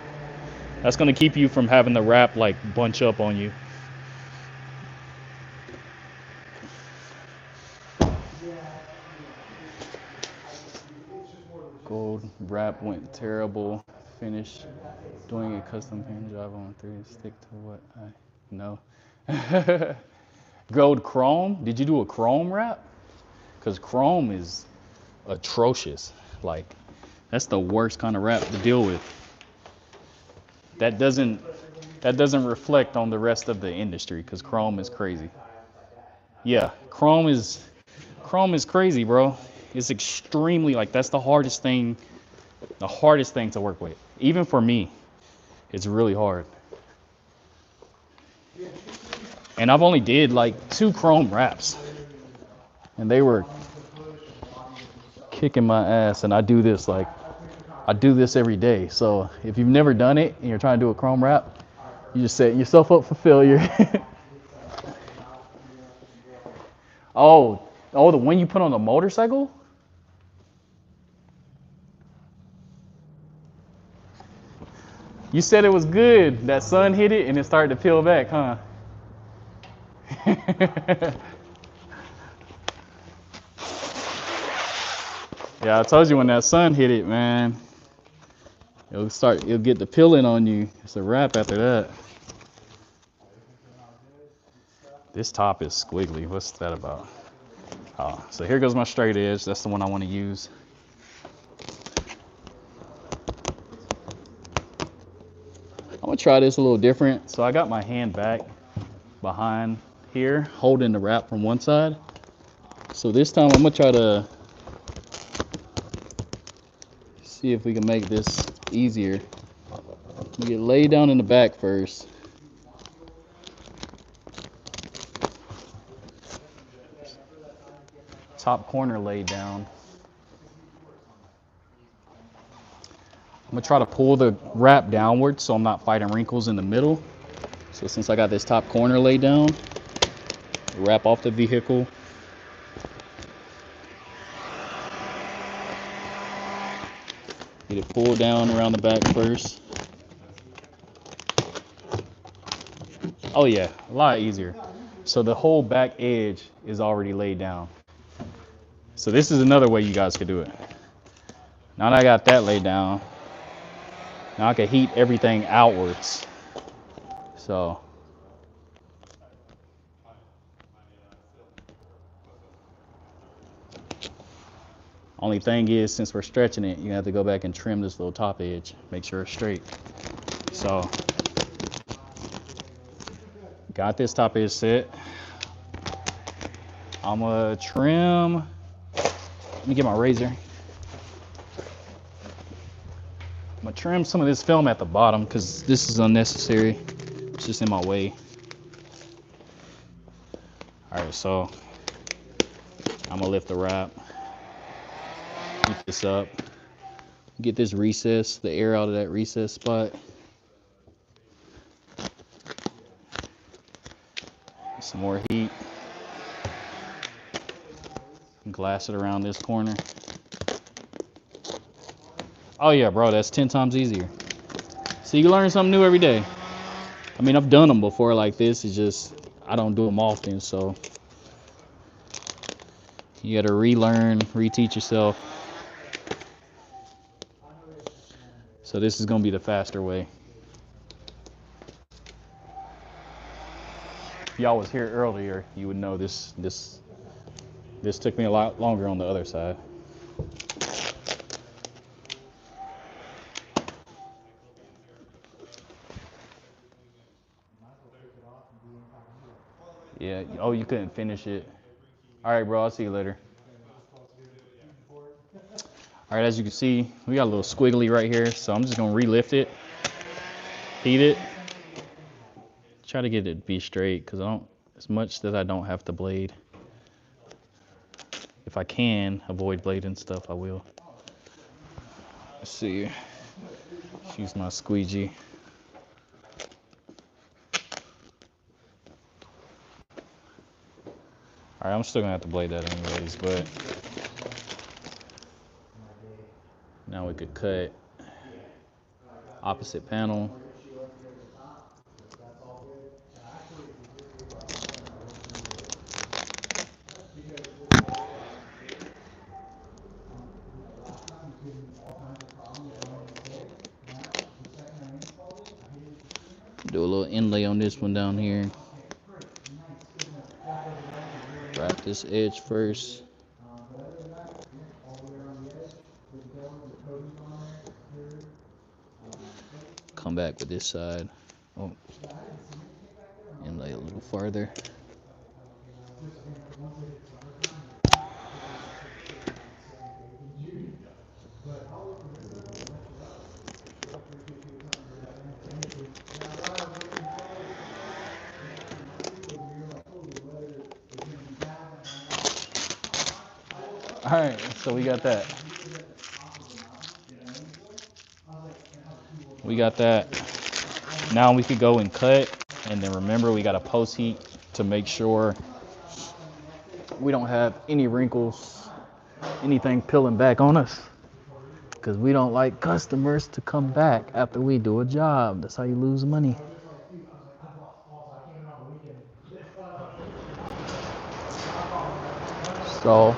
That's going to keep you from having the wrap like bunch up on you. Gold wrap went terrible. Finished doing a custom paint job on 3. Stick to what I know. Gold chrome. Did you do a chrome wrap? Because chrome is atrocious. Like, that's the worst kind of wrap to deal with. That doesn't reflect on the rest of the industry because chrome is crazy. Yeah, chrome is crazy, bro. It's extremely, like, that's the hardest thing to work with. Even for me, it's really hard. And I've only did like 2 chrome wraps, and they were kicking my ass. And I do this every day. So if you've never done it and you're trying to do a chrome wrap, you just set yourself up for failure. Oh, the one you put on the motorcycle? You said it was good. That sun hit it and it started to peel back, huh? Yeah, I told you when that sun hit it, man, it'll get the peeling on you. It's a wrap after that. This top is squiggly. What's that about? Oh, so here goes my straight edge. That's the one I want to use. gonna try this a little different. So I got my hand back behind here, holding the wrap from one side. So this time I'm gonna try to see if we can make this easier. We get laid down in the back first. Top corner laid down. I'm gonna try to pull the wrap downward so I'm not fighting wrinkles in the middle. So since I got this top corner laid down, wrap off the vehicle. Get it pulled down around the back first. Oh yeah, a lot easier. So the whole back edge is already laid down. So this is another way you guys could do it. Now that I got that laid down, now I can heat everything outwards. So only thing is, since we're stretching it, you have to go back and trim this little top edge, make sure it's straight. So got this top edge set. I'm gonna trim. Let me get my razor. I'm gonna trim some of this film at the bottom because this is unnecessary. It's just in my way. All right, so I'm gonna lift the wrap, heat this up, get this recess, the air out of that recess spot. Some more heat. Glass it around this corner. Oh yeah, bro, that's 10 times easier. So you learn something new every day. I mean, I've done them before like this. It's just I don't do them often, so you got to relearn, reteach yourself. So this is gonna be the faster way. If y'all was here earlier, you would know this took me a lot longer on the other side. Yeah. Oh, you couldn't finish it. All right, bro. I'll see you later. All right, as you can see, we got a little squiggly right here, so I'm just gonna relift it, heat it, try to get it to be straight, because I don't, as much that I don't have to blade. If I can avoid blading stuff, I will. Let's see. Use my squeegee. All right, I'm still gonna have to blade that anyways, but now we could cut opposite panel. Do a little inlay on this one down here. Wrap this edge first. Come back with this side. Oh, inlay a little farther. All right, so we got that. We got that. Now we could go and cut, and then remember we got to post heat to make sure we don't have any wrinkles, anything peeling back on us, because we don't like customers to come back after we do a job. That's how you lose money. So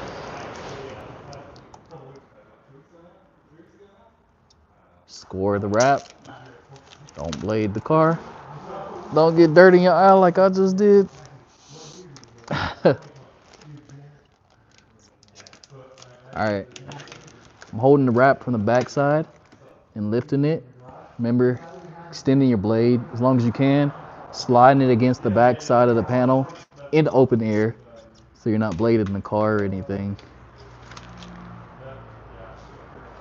score the wrap. Don't blade the car. Don't get dirty in your eye like I just did. Alright. I'm holding the wrap from the back side and lifting it. Remember, extending your blade as long as you can, sliding it against the back side of the panel in open air, so you're not bladed in the car or anything.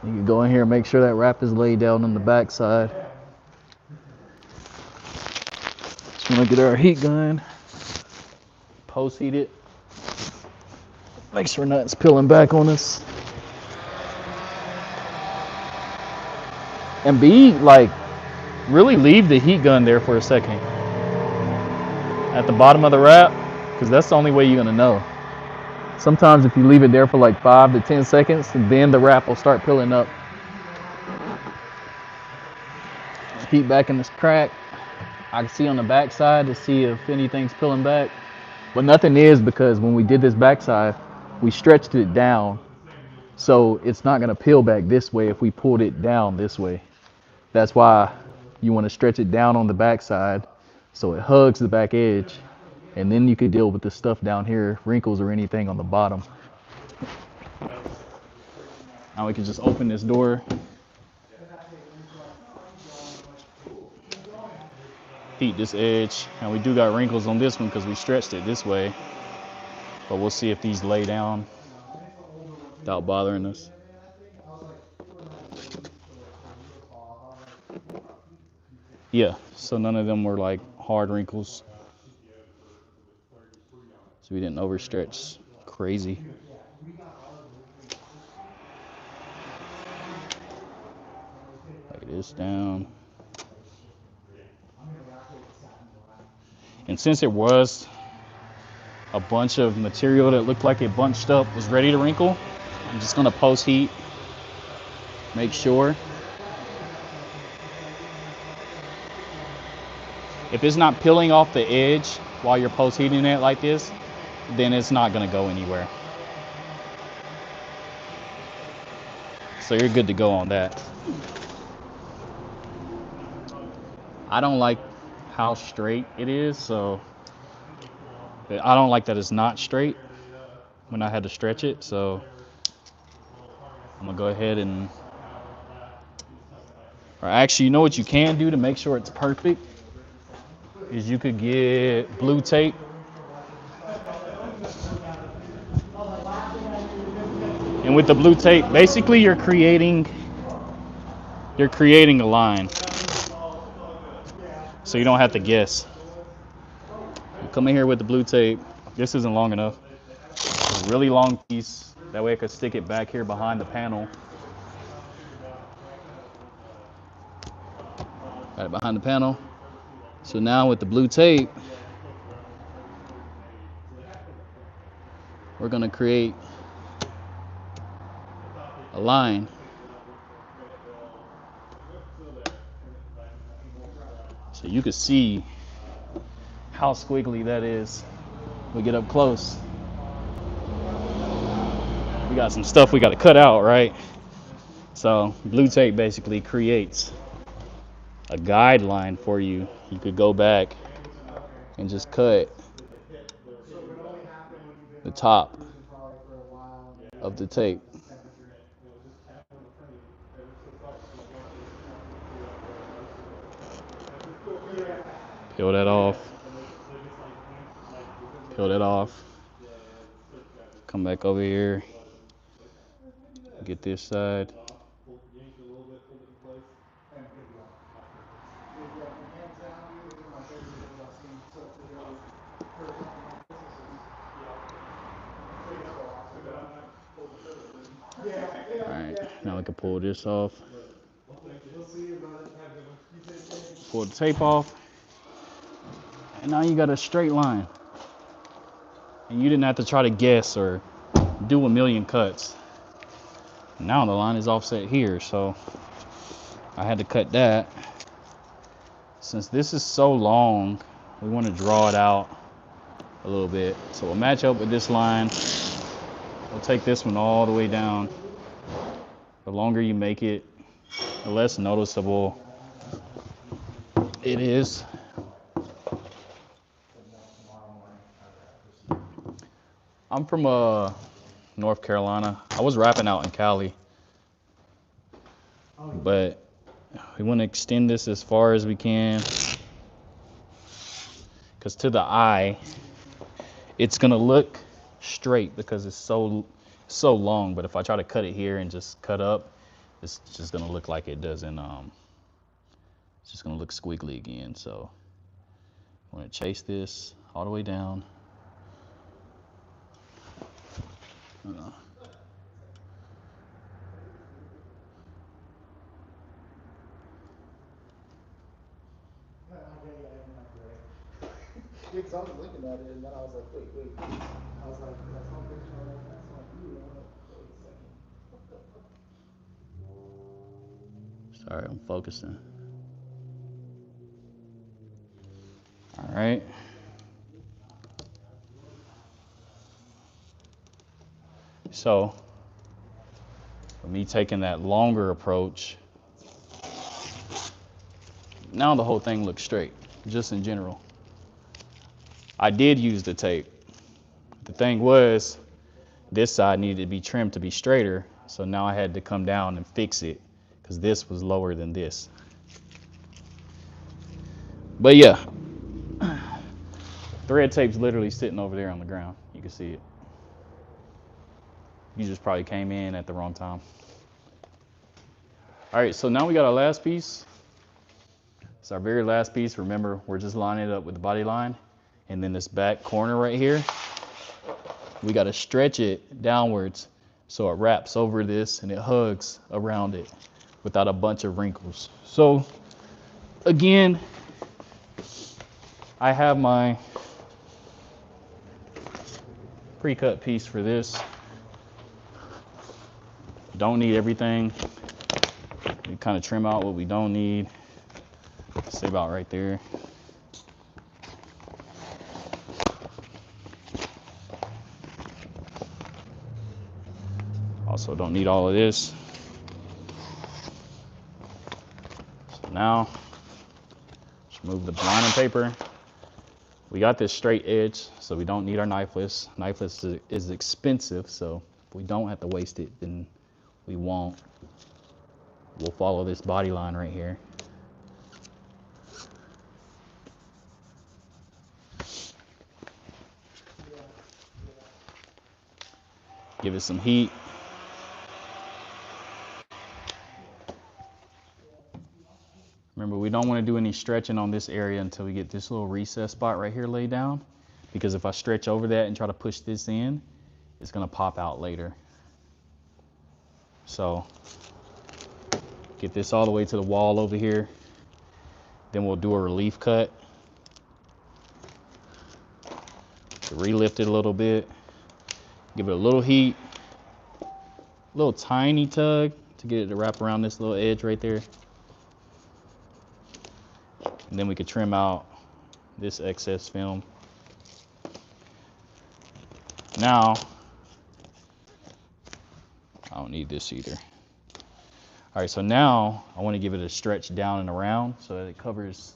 You can go in here and make sure that wrap is laid down on the back side. Just want to get our heat gun, post heat it, make sure nothing's peeling back on us. And really leave the heat gun there for a second at the bottom of the wrap, because that's the only way you're gonna know. Sometimes if you leave it there for like 5 to 10 seconds, then the wrap will start peeling up. Heat back in this crack. I can see on the back side to see if anything's peeling back, but nothing is, because when we did this backside, we stretched it down, so it's not gonna peel back this way if we pulled it down this way. That's why you want to stretch it down on the back side so it hugs the back edge, and then you could deal with the stuff down here, wrinkles or anything on the bottom. Now we can just open this door, heat this edge, and we do got wrinkles on this one because we stretched it this way, but we'll see if these lay down without bothering us. Yeah, so none of them were like hard wrinkles, so we didn't overstretch crazy. Lay this down. And since it was a bunch of material that looked like it bunched up, was ready to wrinkle, I'm just gonna post heat, make sure. If it's not peeling off the edge while you're post heating it like this, then it's not gonna go anywhere. So you're good to go on that. I don't like how straight it is, so I don't like that it's not straight when I had to stretch it, so I'm gonna go ahead and, or actually, you know what you can do to make sure it's perfect is you could get blue tape. And with the blue tape, basically you're creating a line, so you don't have to guess. You come in here with the blue tape. This isn't long enough. It's a really long piece. That way I could stick it back here behind the panel. Got it behind the panel. So now with the blue tape, we're gonna create a line. So you can see how squiggly that is. We get up close. We got some stuff we got to cut out, right? So blue tape basically creates a guideline for you. You could go back and just cut the top of the tape. Peel that off. Peel that off. Come back over here. Get this side. Alright, now we can pull this off. Pull the tape off. And now you got a straight line. And you didn't have to try to guess or do a million cuts. Now the line is offset here, so I had to cut that. Since this is so long, we want to draw it out a little bit. So we'll match up with this line. We'll take this one all the way down. The longer you make it, the less noticeable it is. I'm from North Carolina. I was rapping out in Cali, but We want to extend this as far as we can, because to the eye, it's gonna look straight because it's so long. But if I try to cut it here and just cut up, it's just gonna look like it doesn't. It's just gonna look squiggly again. So I want to chase this all the way down. Because I was looking at it and then I was like, wait. I was like, that's one picture on that, that's not you. I'm like, wait a second. Sorry, I'm focusing. All right. So, with me taking that longer approach, now the whole thing looks straight, just in general. I did use the tape. The thing was, this side needed to be trimmed to be straighter, so now I had to come down and fix it, because this was lower than this. But yeah, thread tape's literally sitting over there on the ground. You can see it. You just probably came in at the wrong time. All right, so now we got our last piece. It's our very last piece. Remember, we're just lining it up with the body line. And then this back corner right here, we got to stretch it downwards so it wraps over this and it hugs around it without a bunch of wrinkles. So again, I have my pre-cut piece for this. Don't need everything. We kind of trim out what we don't need. Say about right there. Also don't need all of this. So now, just remove the lining paper. We got this straight edge, so we don't need our knifeless. Knifeless is expensive, so if we don't have to waste it, then we won't. We'll follow this body line right here. Give it some heat. Remember, we don't want to do any stretching on this area until we get this little recess spot right here laid down, because if I stretch over that and try to push this in, it's going to pop out later. So get this all the way to the wall over here. Then we'll do a relief cut to relift it a little bit. Give it a little heat, a little tiny tug to get it to wrap around this little edge right there. And then we could trim out this excess film. Now, I don't need this either. All right, so now I want to give it a stretch down and around so that it covers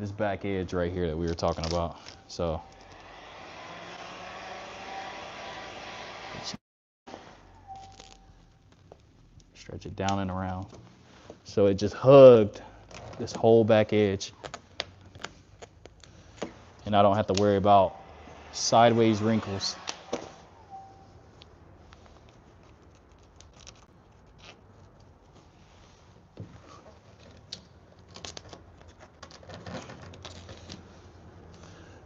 this back edge right here that we were talking about. So stretch it down and around. So it just hugged this whole back edge. And I don't have to worry about sideways wrinkles.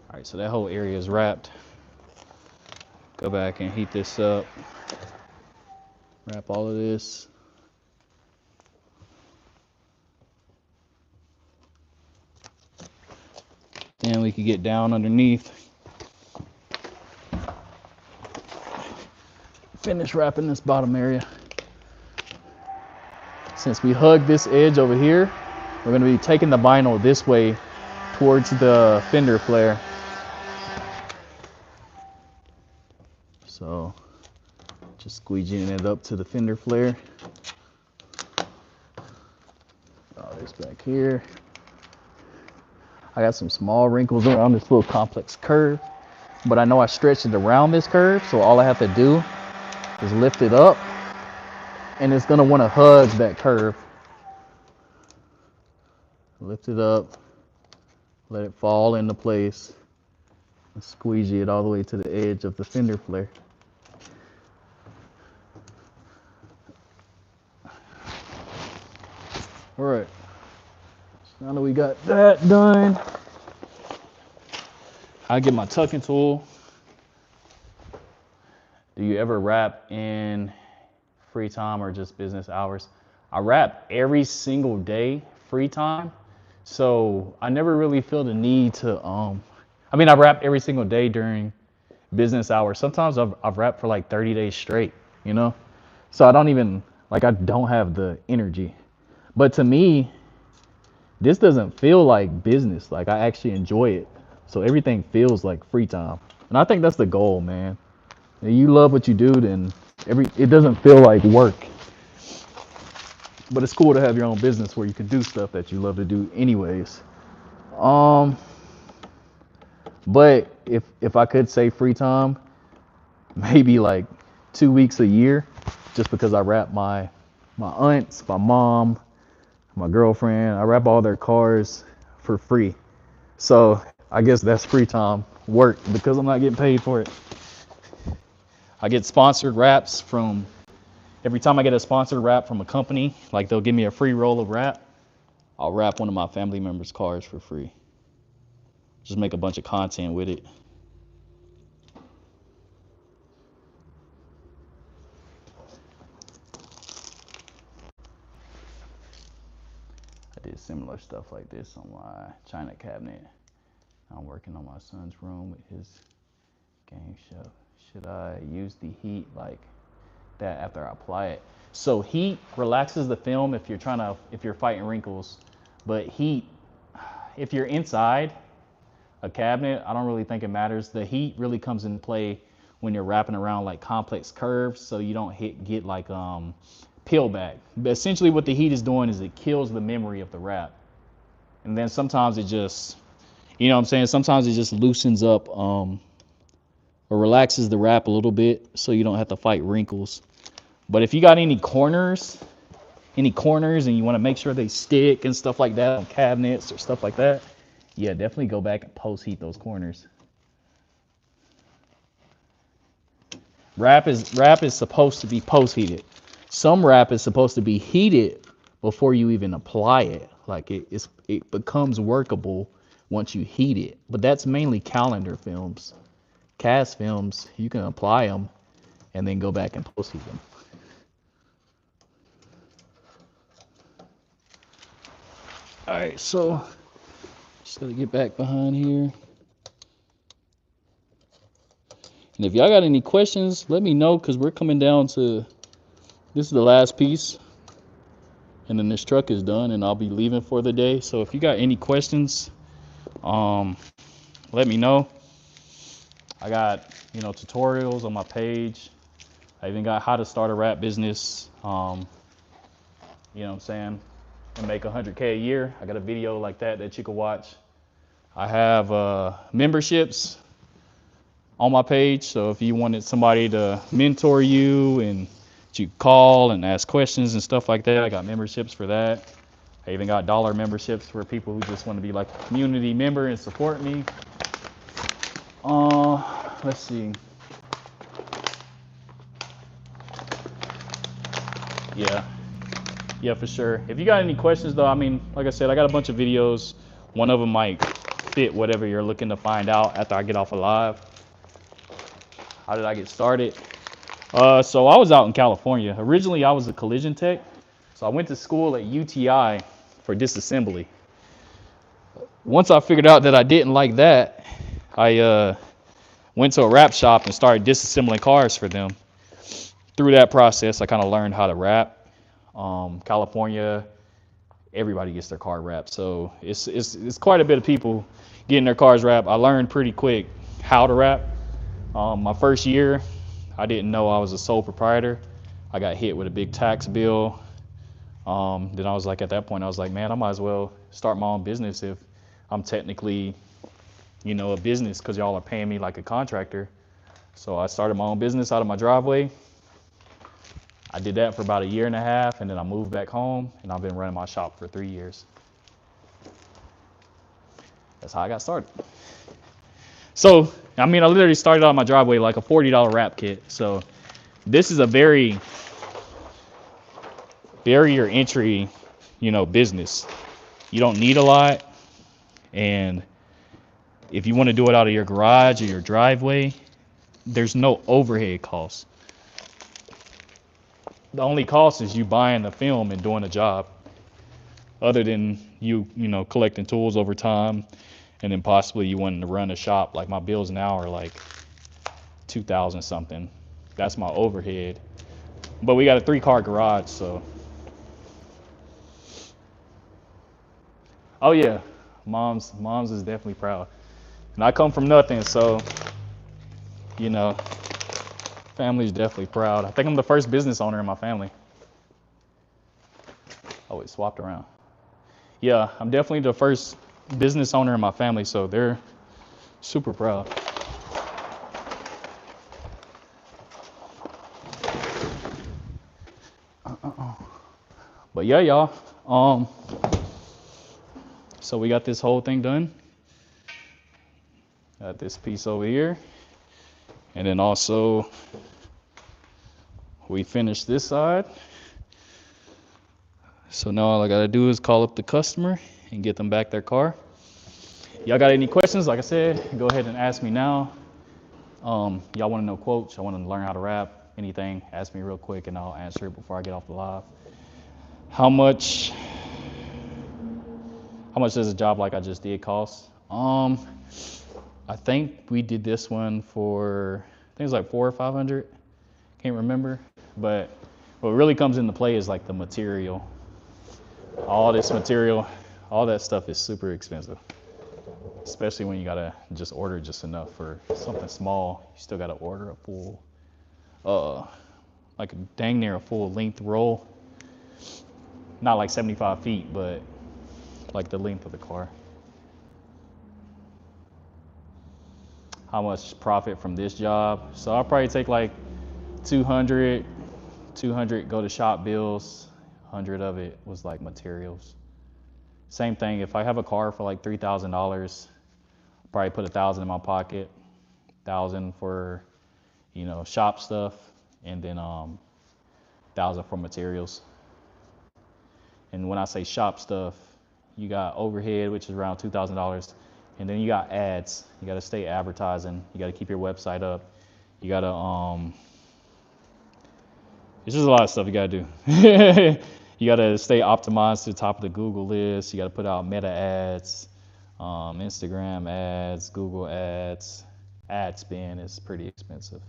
All right, so that whole area is wrapped. Go back and heat this up. Wrap all of this. Then we could get down underneath. Finish wrapping this bottom area. Since we hugged this edge over here, we're going to be taking the vinyl this way towards the fender flare. So just squeegeeing it up to the fender flare. All this back here. I got some small wrinkles around this little complex curve, but I know I stretched it around this curve, so all I have to do is lift it up, and it's gonna wanna hug that curve. lift it up, let it fall into place, and squeegee it all the way to the edge of the fender flare. All right, so now that we got that done, I get my tucking tool. Do you ever wrap in free time or just business hours? I wrap every single day free time, so I never really feel the need to I mean, I wrap every single day during business hours. Sometimes I've wrapped for like 30 days straight, you know? So I don't even, like, I don't have the energy. But to me, this doesn't feel like business. Like, I actually enjoy it. So everything feels like free time. And I think that's the goal, man. If you love what you do, then it doesn't feel like work. But it's cool to have your own business where you can do stuff that you love to do anyways. But if I could say free time, maybe like 2 weeks a year, just because I wrap my aunts, my mom, my girlfriend, I wrap all their cars for free. So I guess that's free time work because I'm not getting paid for it. I get sponsored wraps from every time I get a sponsored wrap from a company, like they'll give me a free roll of wrap. I'll wrap one of my family members' cars for free. Just make a bunch of content with it. I did similar stuff like this on my china cabinet. I'm working on my son's room with his game show. Should I use the heat like that after I apply it? So heat relaxes the film if you're fighting wrinkles, but heat, if you're inside a cabinet, I don't really think it matters. The heat really comes into play when you're wrapping around like complex curves, so you don't get like peel back. But essentially what the heat is doing is it kills the memory of the wrap. And then sometimes it just, you know what I'm saying? Sometimes it just loosens up or relaxes the wrap a little bit so you don't have to fight wrinkles. But if you got any corners and you want to make sure they stick and stuff like that on cabinets or stuff like that, yeah, definitely go back and post heat those corners. Wrap is supposed to be post heated. Some wrap is supposed to be heated before you even apply it. Like it becomes workable once you heat it. But that's mainly calendar films. Cast films, you can apply them and then go back and post heat them. All right, so just gotta get back behind here. And if y'all got any questions, let me know, because we're coming down to, this is the last piece. And then this truck is done and I'll be leaving for the day. So if you got any questions, let me know. I got, tutorials on my page. I even got how to start a wrap business. You know what I'm saying? And make 100K a year. I got a video like that you can watch. I have memberships on my page. So if you wanted somebody to mentor you and you call and ask questions and stuff like that, I got memberships for that. I even got dollar memberships for people who just want to be like a community member and support me. Let's see. Yeah, for sure. If you got any questions though, I mean, like I said, I got a bunch of videos. One of them might fit whatever you're looking to find out after I get off of live. How did I get started? So I was out in California. Originally, I was a collision tech. So I went to school at UTI for disassembly. Once I figured out that I didn't like that, I went to a wrap shop and started disassembling cars for them. Through that process, I kind of learned how to wrap. California, everybody gets their car wrapped. So it's quite a bit of people getting their cars wrapped. I learned pretty quick how to wrap. My first year, I didn't know I was a sole proprietor. I got hit with a big tax bill. Then I was like, at that point, I was like, man, I might as well start my own business if I'm technically, a business, because y'all are paying me like a contractor. So I started my own business out of my driveway. I did that for about 1.5 years, and then I moved back home, and I've been running my shop for 3 years. That's how I got started. So, I mean, I literally started out my driveway like a $40 wrap kit. So this is a very barrier entry, business. You don't need a lot. And if you want to do it out of your garage or your driveway, there's no overhead costs. The only cost is you buying the film and doing the job, other than you collecting tools over time, and then possibly you wanting to run a shop. Like my bills now are like 2,000 something. That's my overhead. But we got a 3-car garage, so. Oh yeah, mom's is definitely proud. And I come from nothing, so family's definitely proud. I think I'm the first business owner in my family. Oh, it swapped around. Yeah, I'm definitely the first business owner in my family, so they're super proud. But yeah, y'all. So we got this whole thing done. Got this piece over here. And then also we finished this side. So now all I gotta do is call up the customer and get them back their car. Y'all got any questions? Like I said, go ahead and ask me now. Y'all wanna know quotes, y'all wanna learn how to rap, anything, ask me real quick and I'll answer it before I get off the live. How much does a job like I just did cost? I think we did this one for, I think it was like $400 or $500. Can't remember. But what really comes into play is like the material. All this material, all that stuff is super expensive. Especially when you gotta just order just enough for something small. You still gotta order a full, like dang near a full length roll. Not like 75 feet, but like the length of the car. How much profit from this job? So I'll probably take like 200 go to shop bills, 100 of it was like materials. Same thing, if I have a car for like $3,000, I'll probably put 1,000 in my pocket, 1,000 for, shop stuff, and then 1,000 for materials. And when I say shop stuff, you got overhead, which is around $2,000, and then you got ads. You got to stay advertising. You got to keep your website up. You got to it's just a lot of stuff you got to do. You got to stay optimized to the top of the Google list. You got to put out meta ads, Instagram ads, Google ads. Ad spend is pretty expensive.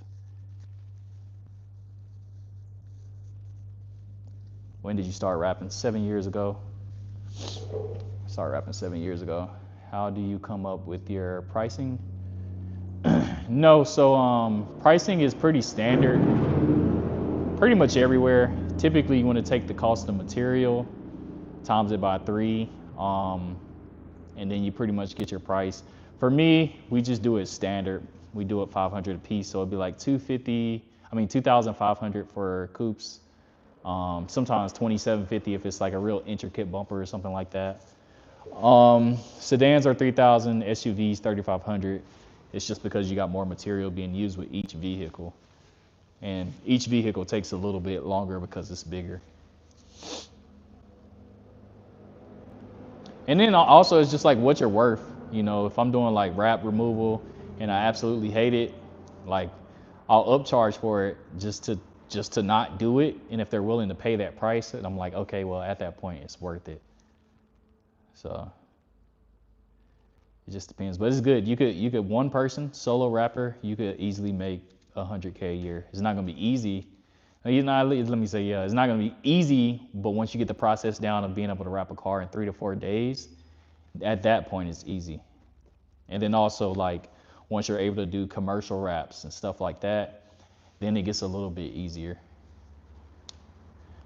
When did you start rapping? 7 years ago. Started rapping 7 years ago. How do you come up with your pricing? No, so pricing is pretty standard, pretty much everywhere. Typically, you want to take the cost of material, times it by 3, and then you pretty much get your price. For me, we just do it standard. We do it 500 a piece, so it'd be like 2,500 for coupes. Sometimes 2,750 if it's like a real intricate bumper or something like that. Sedans are 3,000, SUVs 3,500. It's just because you got more material being used with each vehicle. And each vehicle takes a little bit longer because it's bigger. And then also it's just like what you're worth. If I'm doing like wrap removal and I absolutely hate it, like I'll upcharge for it just to not do it. And if they're willing to pay that price, and I'm like, okay, well at that point it's worth it. So it just depends, but it's good. You could one person solo rapper, you could easily make 100K a year. It's not gonna be easy. Let me say, yeah, it's not gonna be easy, but once you get the process down of being able to rap a car in 3 to 4 days, at that point it's easy. And then also like once you're able to do commercial raps and stuff like that, then it gets a little bit easier.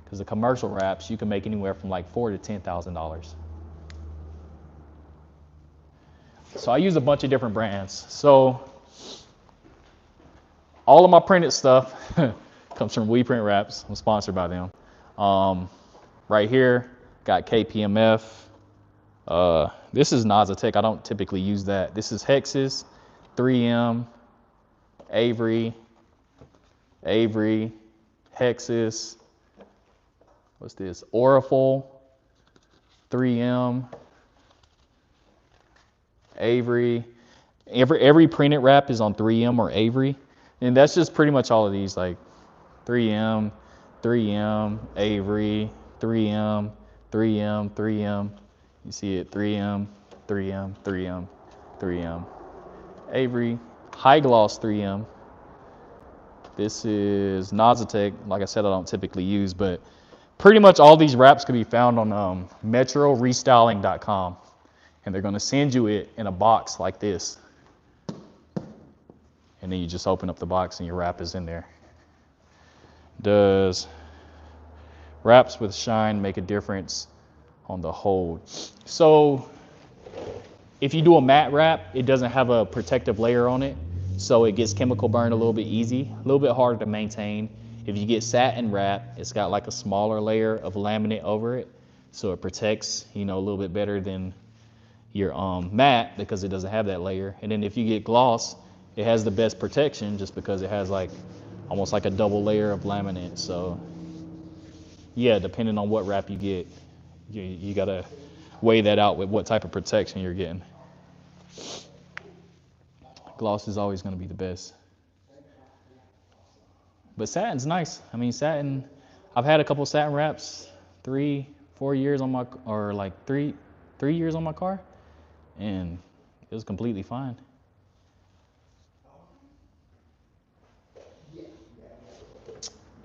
Because the commercial raps you can make anywhere from like $4,000 to $10,000. So I use a bunch of different brands. So all of my printed stuff comes from We Print Raps. I'm sponsored by them. Right here, got KPMF. This is Nazatech. I don't typically use that. This is Hex's, 3M, Avery, Hex's. What's this? Orifol, 3M, Avery. Every printed wrap is on 3M or Avery, and that's just pretty much all of these, like 3M, Avery, 3M. You see it, 3M, Avery, high gloss 3M. This is Nazatech. Like I said, I don't typically use, but pretty much all these wraps can be found on metrorestyling.com, and they're going to send you it in a box like this, and then you just open up the box and your wrap is in there. Does wraps with shine make a difference on the hold? So if you do a matte wrap, it doesn't have a protective layer on it, so it gets chemical burned a little bit easy, a little bit harder to maintain. If you get satin wrap, it's got like a smaller layer of laminate over it, so it protects, a little bit better than your matte because it doesn't have that layer. And then if you get gloss, it has the best protection just because it has like almost like a double layer of laminate. So yeah, depending on what wrap you get, you gotta weigh that out with what type of protection you're getting. Gloss is always gonna be the best. But satin's nice. I mean, satin, I've had a couple satin wraps, 3-4 years on my, or like three years on my car, and it was completely fine.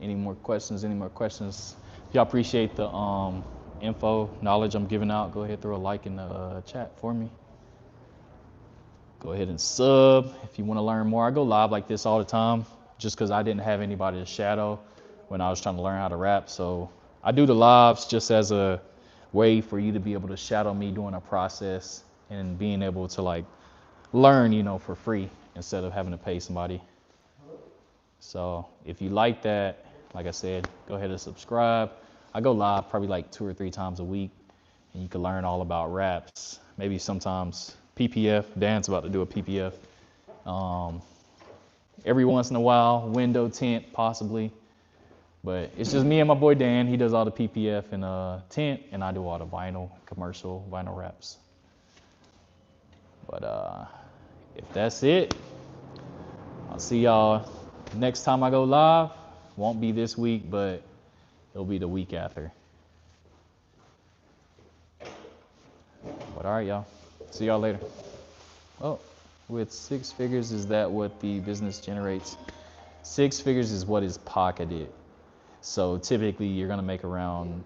Any more questions? If y'all appreciate the knowledge I'm giving out, go ahead, throw a like in the chat for me. Go ahead and sub if you want to learn more. I go live like this all the time just because I didn't have anybody to shadow when I was trying to learn how to rap. So I do the lives just as a way for you to be able to shadow me doing a process and being able to like learn, for free instead of having to pay somebody. So if you like that, like I said, go ahead and subscribe. I go live probably like 2 or 3 times a week, and you can learn all about raps. Maybe sometimes PPF. Dan's about to do a PPF. Every once in a while, window tint possibly. But it's just me and my boy Dan. He does all the PPF and tint, and I do all the commercial vinyl raps. But if that's it, I'll see y'all next time I go live. Won't be this week, but it'll be the week after. But all right, y'all. See y'all later. Oh, with 6 figures, is that what the business generates? 6 figures is what is pocketed. So typically you're gonna make around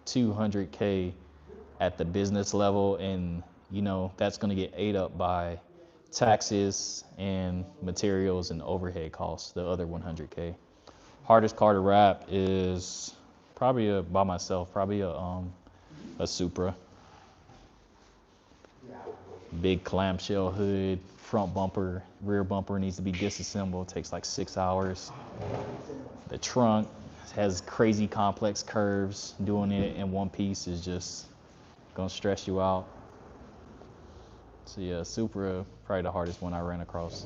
200K at the business level, and that's gonna get ate up by taxes and materials and overhead costs, the other 100K. Hardest car to wrap is probably by myself, probably a Supra. Big clamshell hood, front bumper, rear bumper needs to be disassembled. It takes like 6 hours. The trunk has crazy complex curves. Doing it in one piece is just gonna stress you out. So yeah, Supra, probably the hardest one I ran across.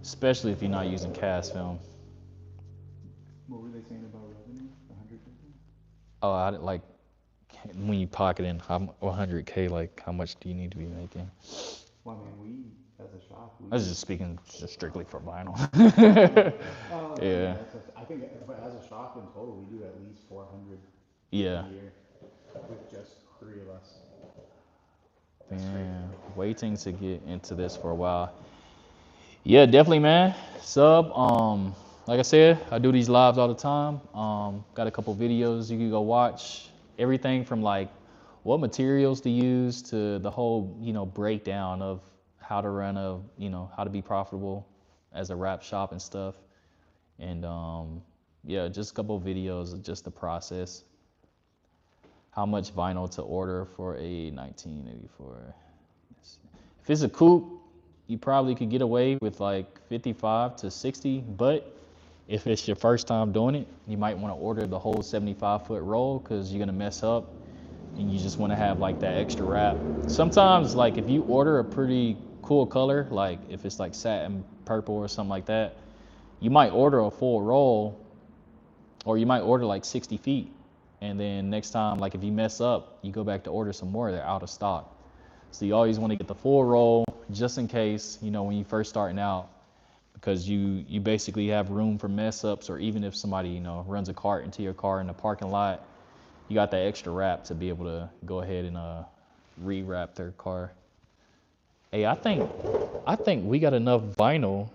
Especially if you're not using cast film. What were they saying about revenue? 150? Oh, I like when you pocket in 100K, like how much do you need to be making? Well, I mean, we as a shop. I was just speaking just strictly for vinyl. Yeah. I think as a shop in total, we do at least 400 a year with just 3 of us. Man, waiting to get into this for a while. Yeah, definitely, man. Sub. Like I said, I do these lives all the time. Got a couple videos you can go watch. Everything from like what materials to use to the whole, breakdown of how to run how to be profitable as a rap shop and stuff. And yeah, just a couple videos of just the process. How much vinyl to order for a 1984? If it's a coupe, you probably could get away with like 55 to 60, but if it's your first time doing it, you might want to order the whole 75-foot roll because you're gonna mess up and you just want to have like that extra wrap. Sometimes like if you order a pretty cool color, like if it's like satin purple or something like that, you might order a full roll, or you might order like 60 feet, and then next time, like if you mess up, you go back to order some more, they're out of stock. So you always want to get the full roll just in case, you know, when you first starting out, because you basically have room for mess ups, or even if somebody, you know, runs a cart into your car in the parking lot, you got that extra wrap to be able to go ahead and re-wrap their car. Hey, I think we got enough vinyl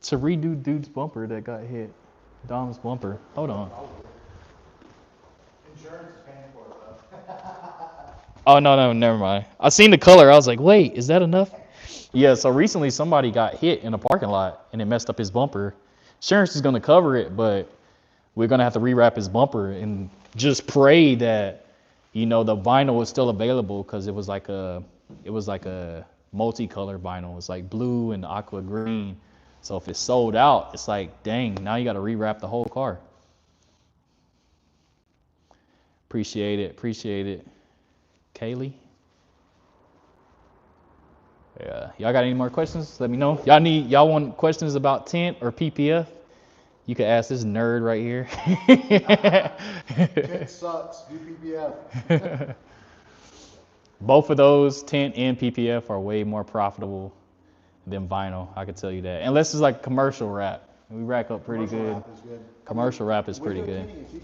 to redo dude's bumper that got hit. Dom's bumper. Hold on. Insurance is paying for it though. Oh no, never mind. I seen the color. I was like, wait, is that enough? Yeah. So recently somebody got hit in a parking lot and it messed up his bumper. Insurance is gonna cover it, but we're gonna have to rewrap his bumper and just pray that, you know, the vinyl is still available, because it was like a multicolor vinyl. It's like blue and aqua green. So if it's sold out, it's like, dang, now you got to rewrap the whole car. Appreciate it. Kaylee? Yeah. Y'all got any more questions? Let me know. Y'all want questions about tint or PPF? You can ask this nerd right here. Tint sucks. Do PPF. Both of those, tint and PPF, are way more profitable than vinyl. I can tell you that. Unless it's like commercial wrap. We rack up pretty good. Wrap is good. Commercial wrap is pretty good. Tinting, if you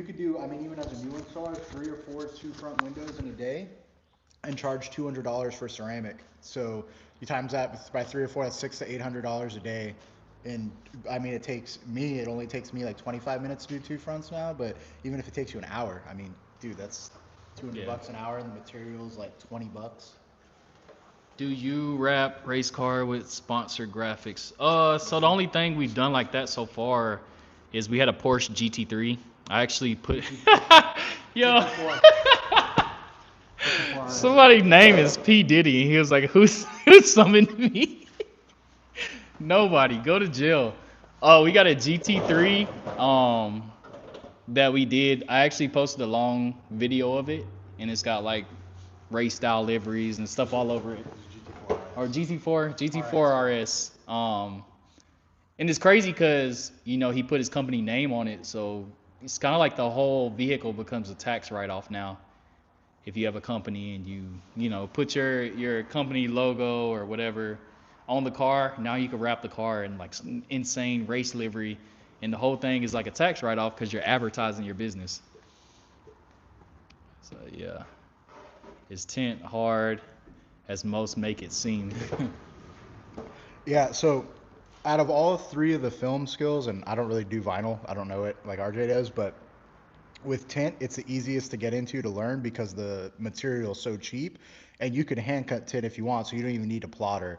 could do, I mean, even as a new installer, 3 or 4 2 front windows in a day, and charge $200 for ceramic. So you times that by 3 or 4, that's $600 to $800 a day. And I mean, it only takes me like 25 minutes to do 2 fronts now, but even if it takes you an hour, I mean, dude, that's $200 an hour, and the material's like $20. Do you wrap race car with sponsored graphics? So the only thing we've done like that so far is we had a Porsche GT3. I actually put, yo, somebody's name is P Diddy, and he was like, who summoned me? Nobody. Go to jail. Oh, we got a GT3 that we did. I actually posted a long video of it, and it's got like race style liveries and stuff all over it. Or GT4 RS. And it's crazy because, you know, he put his company name on it, so it's kind of like the whole vehicle becomes a tax write-off now. If you have a company and you know, put your company logo or whatever on the car, now you can wrap the car in like some insane race livery, and the whole thing is like a tax write-off because you're advertising your business. So yeah, is tint hard as most make it seem? Yeah, so out of all 3 of the film skills, and I don't really do vinyl, I don't know it like RJ does, but with tint, it's the easiest to get into to learn because the material is so cheap, and you can hand cut tint if you want, so you don't even need a plotter,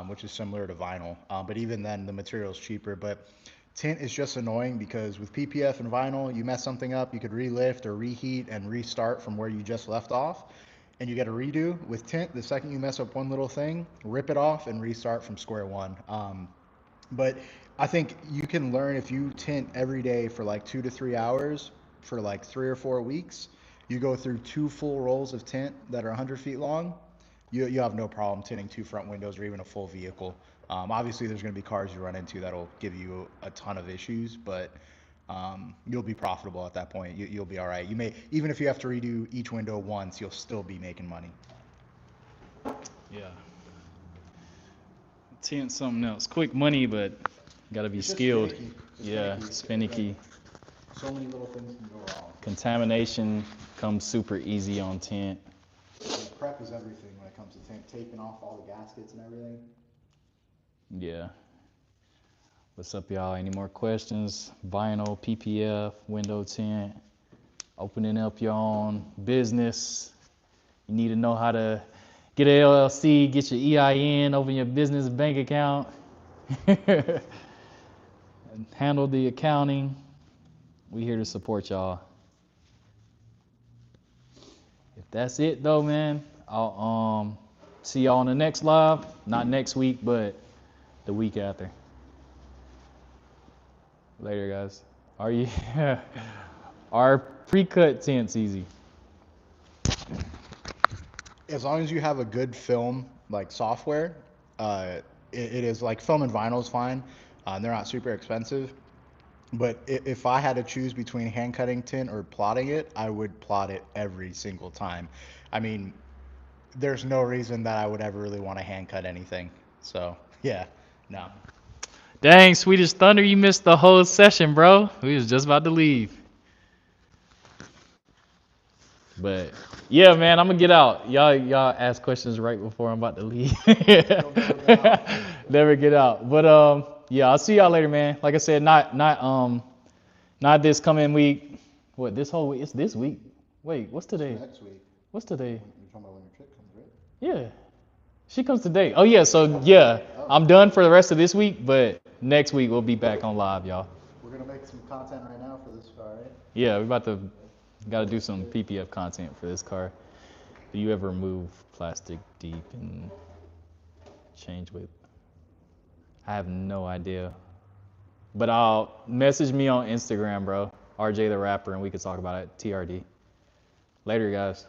which is similar to vinyl. But even then, the material is cheaper. But tint is just annoying because with PPF and vinyl, you mess something up, you could relift or reheat and restart from where you just left off, and you get a redo. With tint, the second you mess up one little thing, rip it off and restart from square one. But I think you can learn if you tint every day for like 2 to 3 hours for like 3 or 4 weeks. You go through 2 full rolls of tint that are 100 feet long. You have no problem tinting 2 front windows or even a full vehicle. Obviously, there's going to be cars you run into that'll give you a ton of issues, but you'll be profitable at that point. You'll be all right. You may, even if you have to redo each window once, you'll still be making money. Yeah. Tint something else. Quick money, but gotta be skilled. Yeah, it's finicky. So many little things can go wrong. Contamination comes super easy on tint. Prep is everything when it comes to tint. Taping off all the gaskets and everything. Yeah. What's up, y'all? Any more questions? Vinyl, PPF, window tint, opening up your own business. You need to know how to get an LLC, get your EIN, open your business bank account, and handle the accounting. We here to support y'all. If that's it though, man, I'll see y'all on the next live. Not next week, but the week after. Later, guys. Are you? Are pre-cut tents easy? As long as you have a good film like software, it is like film and vinyl is fine. They're not super expensive. But if I had to choose between hand cutting tint or plotting it, I would plot it every single time. I mean, there's no reason that I would ever really want to hand cut anything. So yeah, no. Dang, Swedish Thunder, you missed the whole session, bro. We was just about to leave. But yeah, man, I'm gonna get out. Y'all ask questions right before I'm about to leave. Never get out. But yeah, I'll see y'all later, man. Like I said, not this coming week. What, this whole week? It's this week. Wait, what's today? Next week. What's today? You're talking about when your chick comes, right? Yeah. She comes today. Oh yeah, so yeah, I'm done for the rest of this week, but next week we'll be back on live, y'all. We're gonna make some content right now for this car, right? Yeah, gotta do some PPF content for this car. Do you ever move plastic deep and change width? I have no idea. But I'll message me on Instagram, bro. RJ the Rapper, and we can talk about it. TRD. Later, guys.